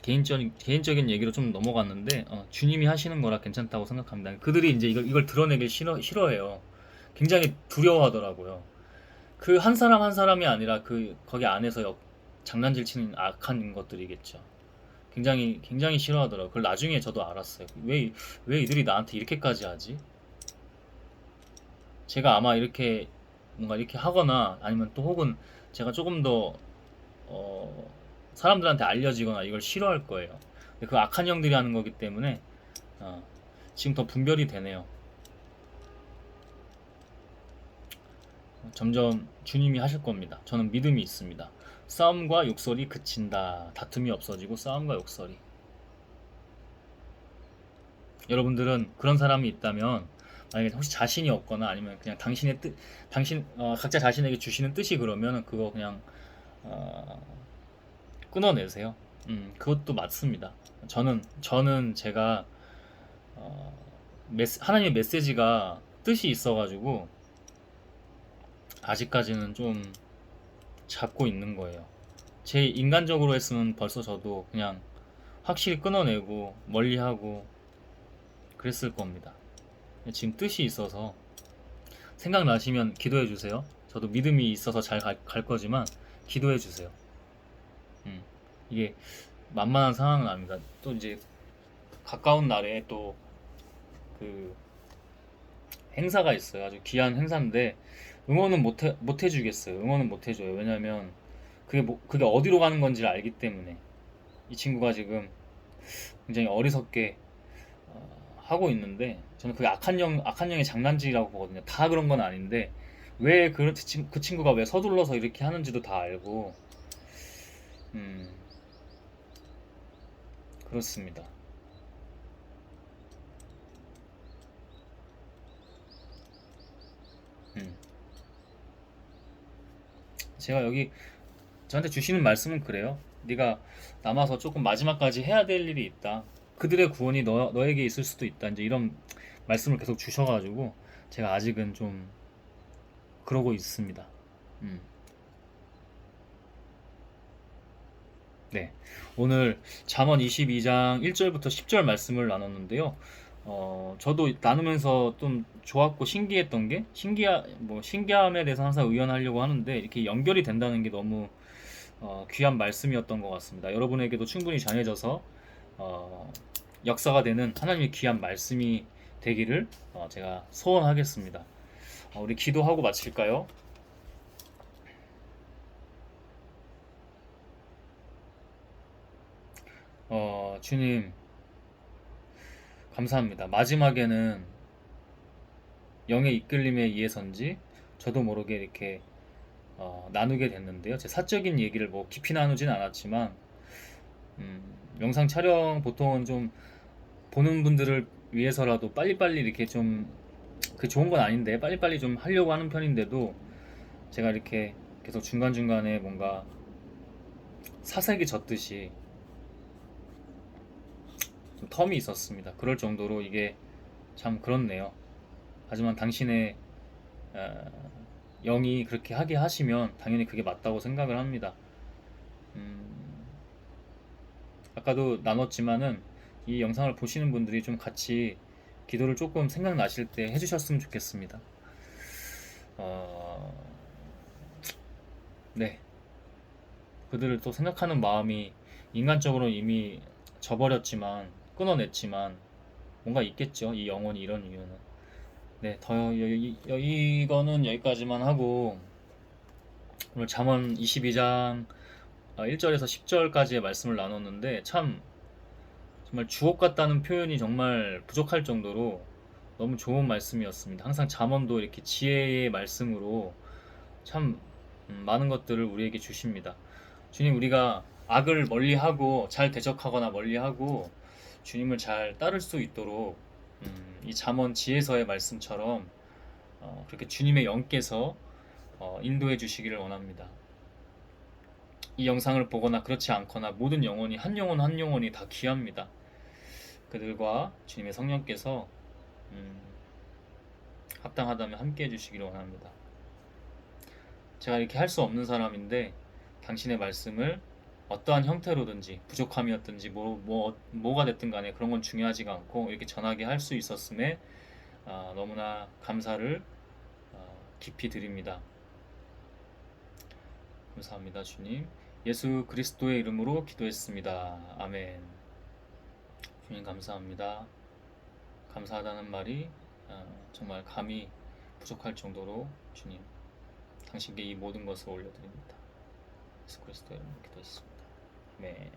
개인적인 얘기로 좀 넘어갔는데 주님이 하시는 거라 괜찮다고 생각합니다. 그들이 이제 이걸 드러내길 싫어해요. 굉장히 두려워하더라고요. 그 한 사람 한 사람이 아니라 거기 안에서 장난질 치는 악한 것들이겠죠. 굉장히 싫어하더라고요. 그걸 나중에 저도 알았어요. 왜 이들이 나한테 이렇게까지 하지? 제가 아마 이렇게 뭔가 이렇게 하거나 아니면 또 혹은 제가 조금 더 어, 사람들한테 알려지거나 이걸 싫어할 거예요. 근데 그 악한 영들이 하는 거기 때문에 어, 지금 더 분별이 되네요. 점점 주님이 하실 겁니다. 저는 믿음이 있습니다. 싸움과 욕설이 그친다. 다툼이 없어지고 싸움과 욕설이. 여러분들은 그런 사람이 있다면 만약에 혹시 자신이 없거나 아니면 그냥 각자 자신에게 주시는 뜻이 그러면 그거 그냥 어, 끊어내세요. 그것도 맞습니다. 저는 제가 어, 하나님의 메시지가 뜻이 있어가지고 아직까지는 좀 잡고 있는 거예요. 제 인간적으로 했으면 벌써 저도 그냥 확실히 끊어내고 멀리하고 그랬을 겁니다. 지금 뜻이 있어서 생각나시면 기도해 주세요. 저도 믿음이 있어서 잘 갈 거지만 기도해 주세요. 음, 이게 만만한 상황은 아닙니다. 또 이제 가까운 날에 또 그 행사가 있어요. 아주 귀한 행사인데 응원은 못 해주겠어요. 응원은 못 해줘요. 왜냐면 그게 어디로 가는 건지를 알기 때문에 이 친구가 지금 굉장히 어리석게 하고 있는데 저는 그게 악한 영의 장난질이라고 보거든요. 다 그런 건 아닌데 왜 그 친구가 왜 서둘러서 이렇게 하는지도 다 알고 음, 그렇습니다. 음, 제가 여기 저한테 주시는 말씀은 그래요. 네가 남아서 조금 마지막까지 해야 될 일이 있다. 그들의 구원이 너에게 있을 수도 있다. 이제 이런 말씀을 계속 주셔가지고 제가 아직은 좀 그러고 있습니다. 음, 네. 오늘 잠언 22장 1절부터 10절 말씀을 나눴는데요. 저도 나누면서 좀 좋았고 신기했던 게 신기함에 대해서 항상 의논하려고 하는데 이렇게 연결이 된다는 게 너무 귀한 말씀이었던 것 같습니다. 여러분에게도 충분히 전해져서 어, 역사가 되는 하나님의 귀한 말씀이 되기를 제가 소원하겠습니다. 우리 기도하고 마칠까요? 주님, 감사합니다. 마지막에는 영의 이끌림에 의해서인지 저도 모르게 이렇게 나누게 됐는데요. 제 사적인 얘기를 뭐 깊이 나누진 않았지만 음, 영상 촬영 보통은 좀 보는 분들을 위해서라도 빨리빨리 이렇게 좀 그 좋은 건 아닌데 빨리빨리 좀 하려고 하는 편인데도 제가 이렇게 계속 중간중간에 뭔가 사색이 졌듯이 좀 텀이 있었습니다. 그럴 정도로 이게 참 그렇네요. 하지만 당신의 어, 영이 그렇게 하게 하시면 당연히 그게 맞다고 생각을 합니다. 음, 아까도 나눴지만은 이 영상을 보시는 분들이 좀 같이 기도를 조금 생각나실 때 해주셨으면 좋겠습니다. 어, 네. 그들을 또 생각하는 마음이 인간적으로 이미 져버렸지만, 끊어냈지만, 뭔가 있겠죠. 이 영혼이 이런 이유는. 네, 이거는 여기까지만 하고, 오늘 잠언 22장 1절에서 10절까지의 말씀을 나눴는데, 참, 정말 주옥 같다는 표현이 정말 부족할 정도로 너무 좋은 말씀이었습니다. 항상 잠언도 이렇게 지혜의 말씀으로 참 많은 것들을 우리에게 주십니다. 주님, 우리가 악을 멀리하고 잘 대적하거나 멀리하고 주님을 잘 따를 수 있도록 이 잠언 지혜서의 말씀처럼 그렇게 주님의 영께서 인도해 주시기를 원합니다. 이 영상을 보거나 그렇지 않거나 모든 영혼이 한 영혼 한 영혼이 다 귀합니다. 그들과 주님의 성령께서 음, 합당하다면 함께 해주시기를 원합니다. 제가 이렇게 할 수 없는 사람인데 당신의 말씀을 어떠한 형태로든지 부족함이었든지 뭐가 됐든 간에 그런 건 중요하지가 않고 이렇게 전하게 할 수 있었음에 너무나 감사를 깊이 드립니다. 감사합니다, 주님. 예수 그리스도의 이름으로 기도했습니다. 아멘. 주님 감사합니다. 감사하다는 말이 정말 감히 부족할 정도로 주님 당신께 이 모든 것을 올려드립니다. 예수 그리스도의 이름으로 기도했습니다. 아멘.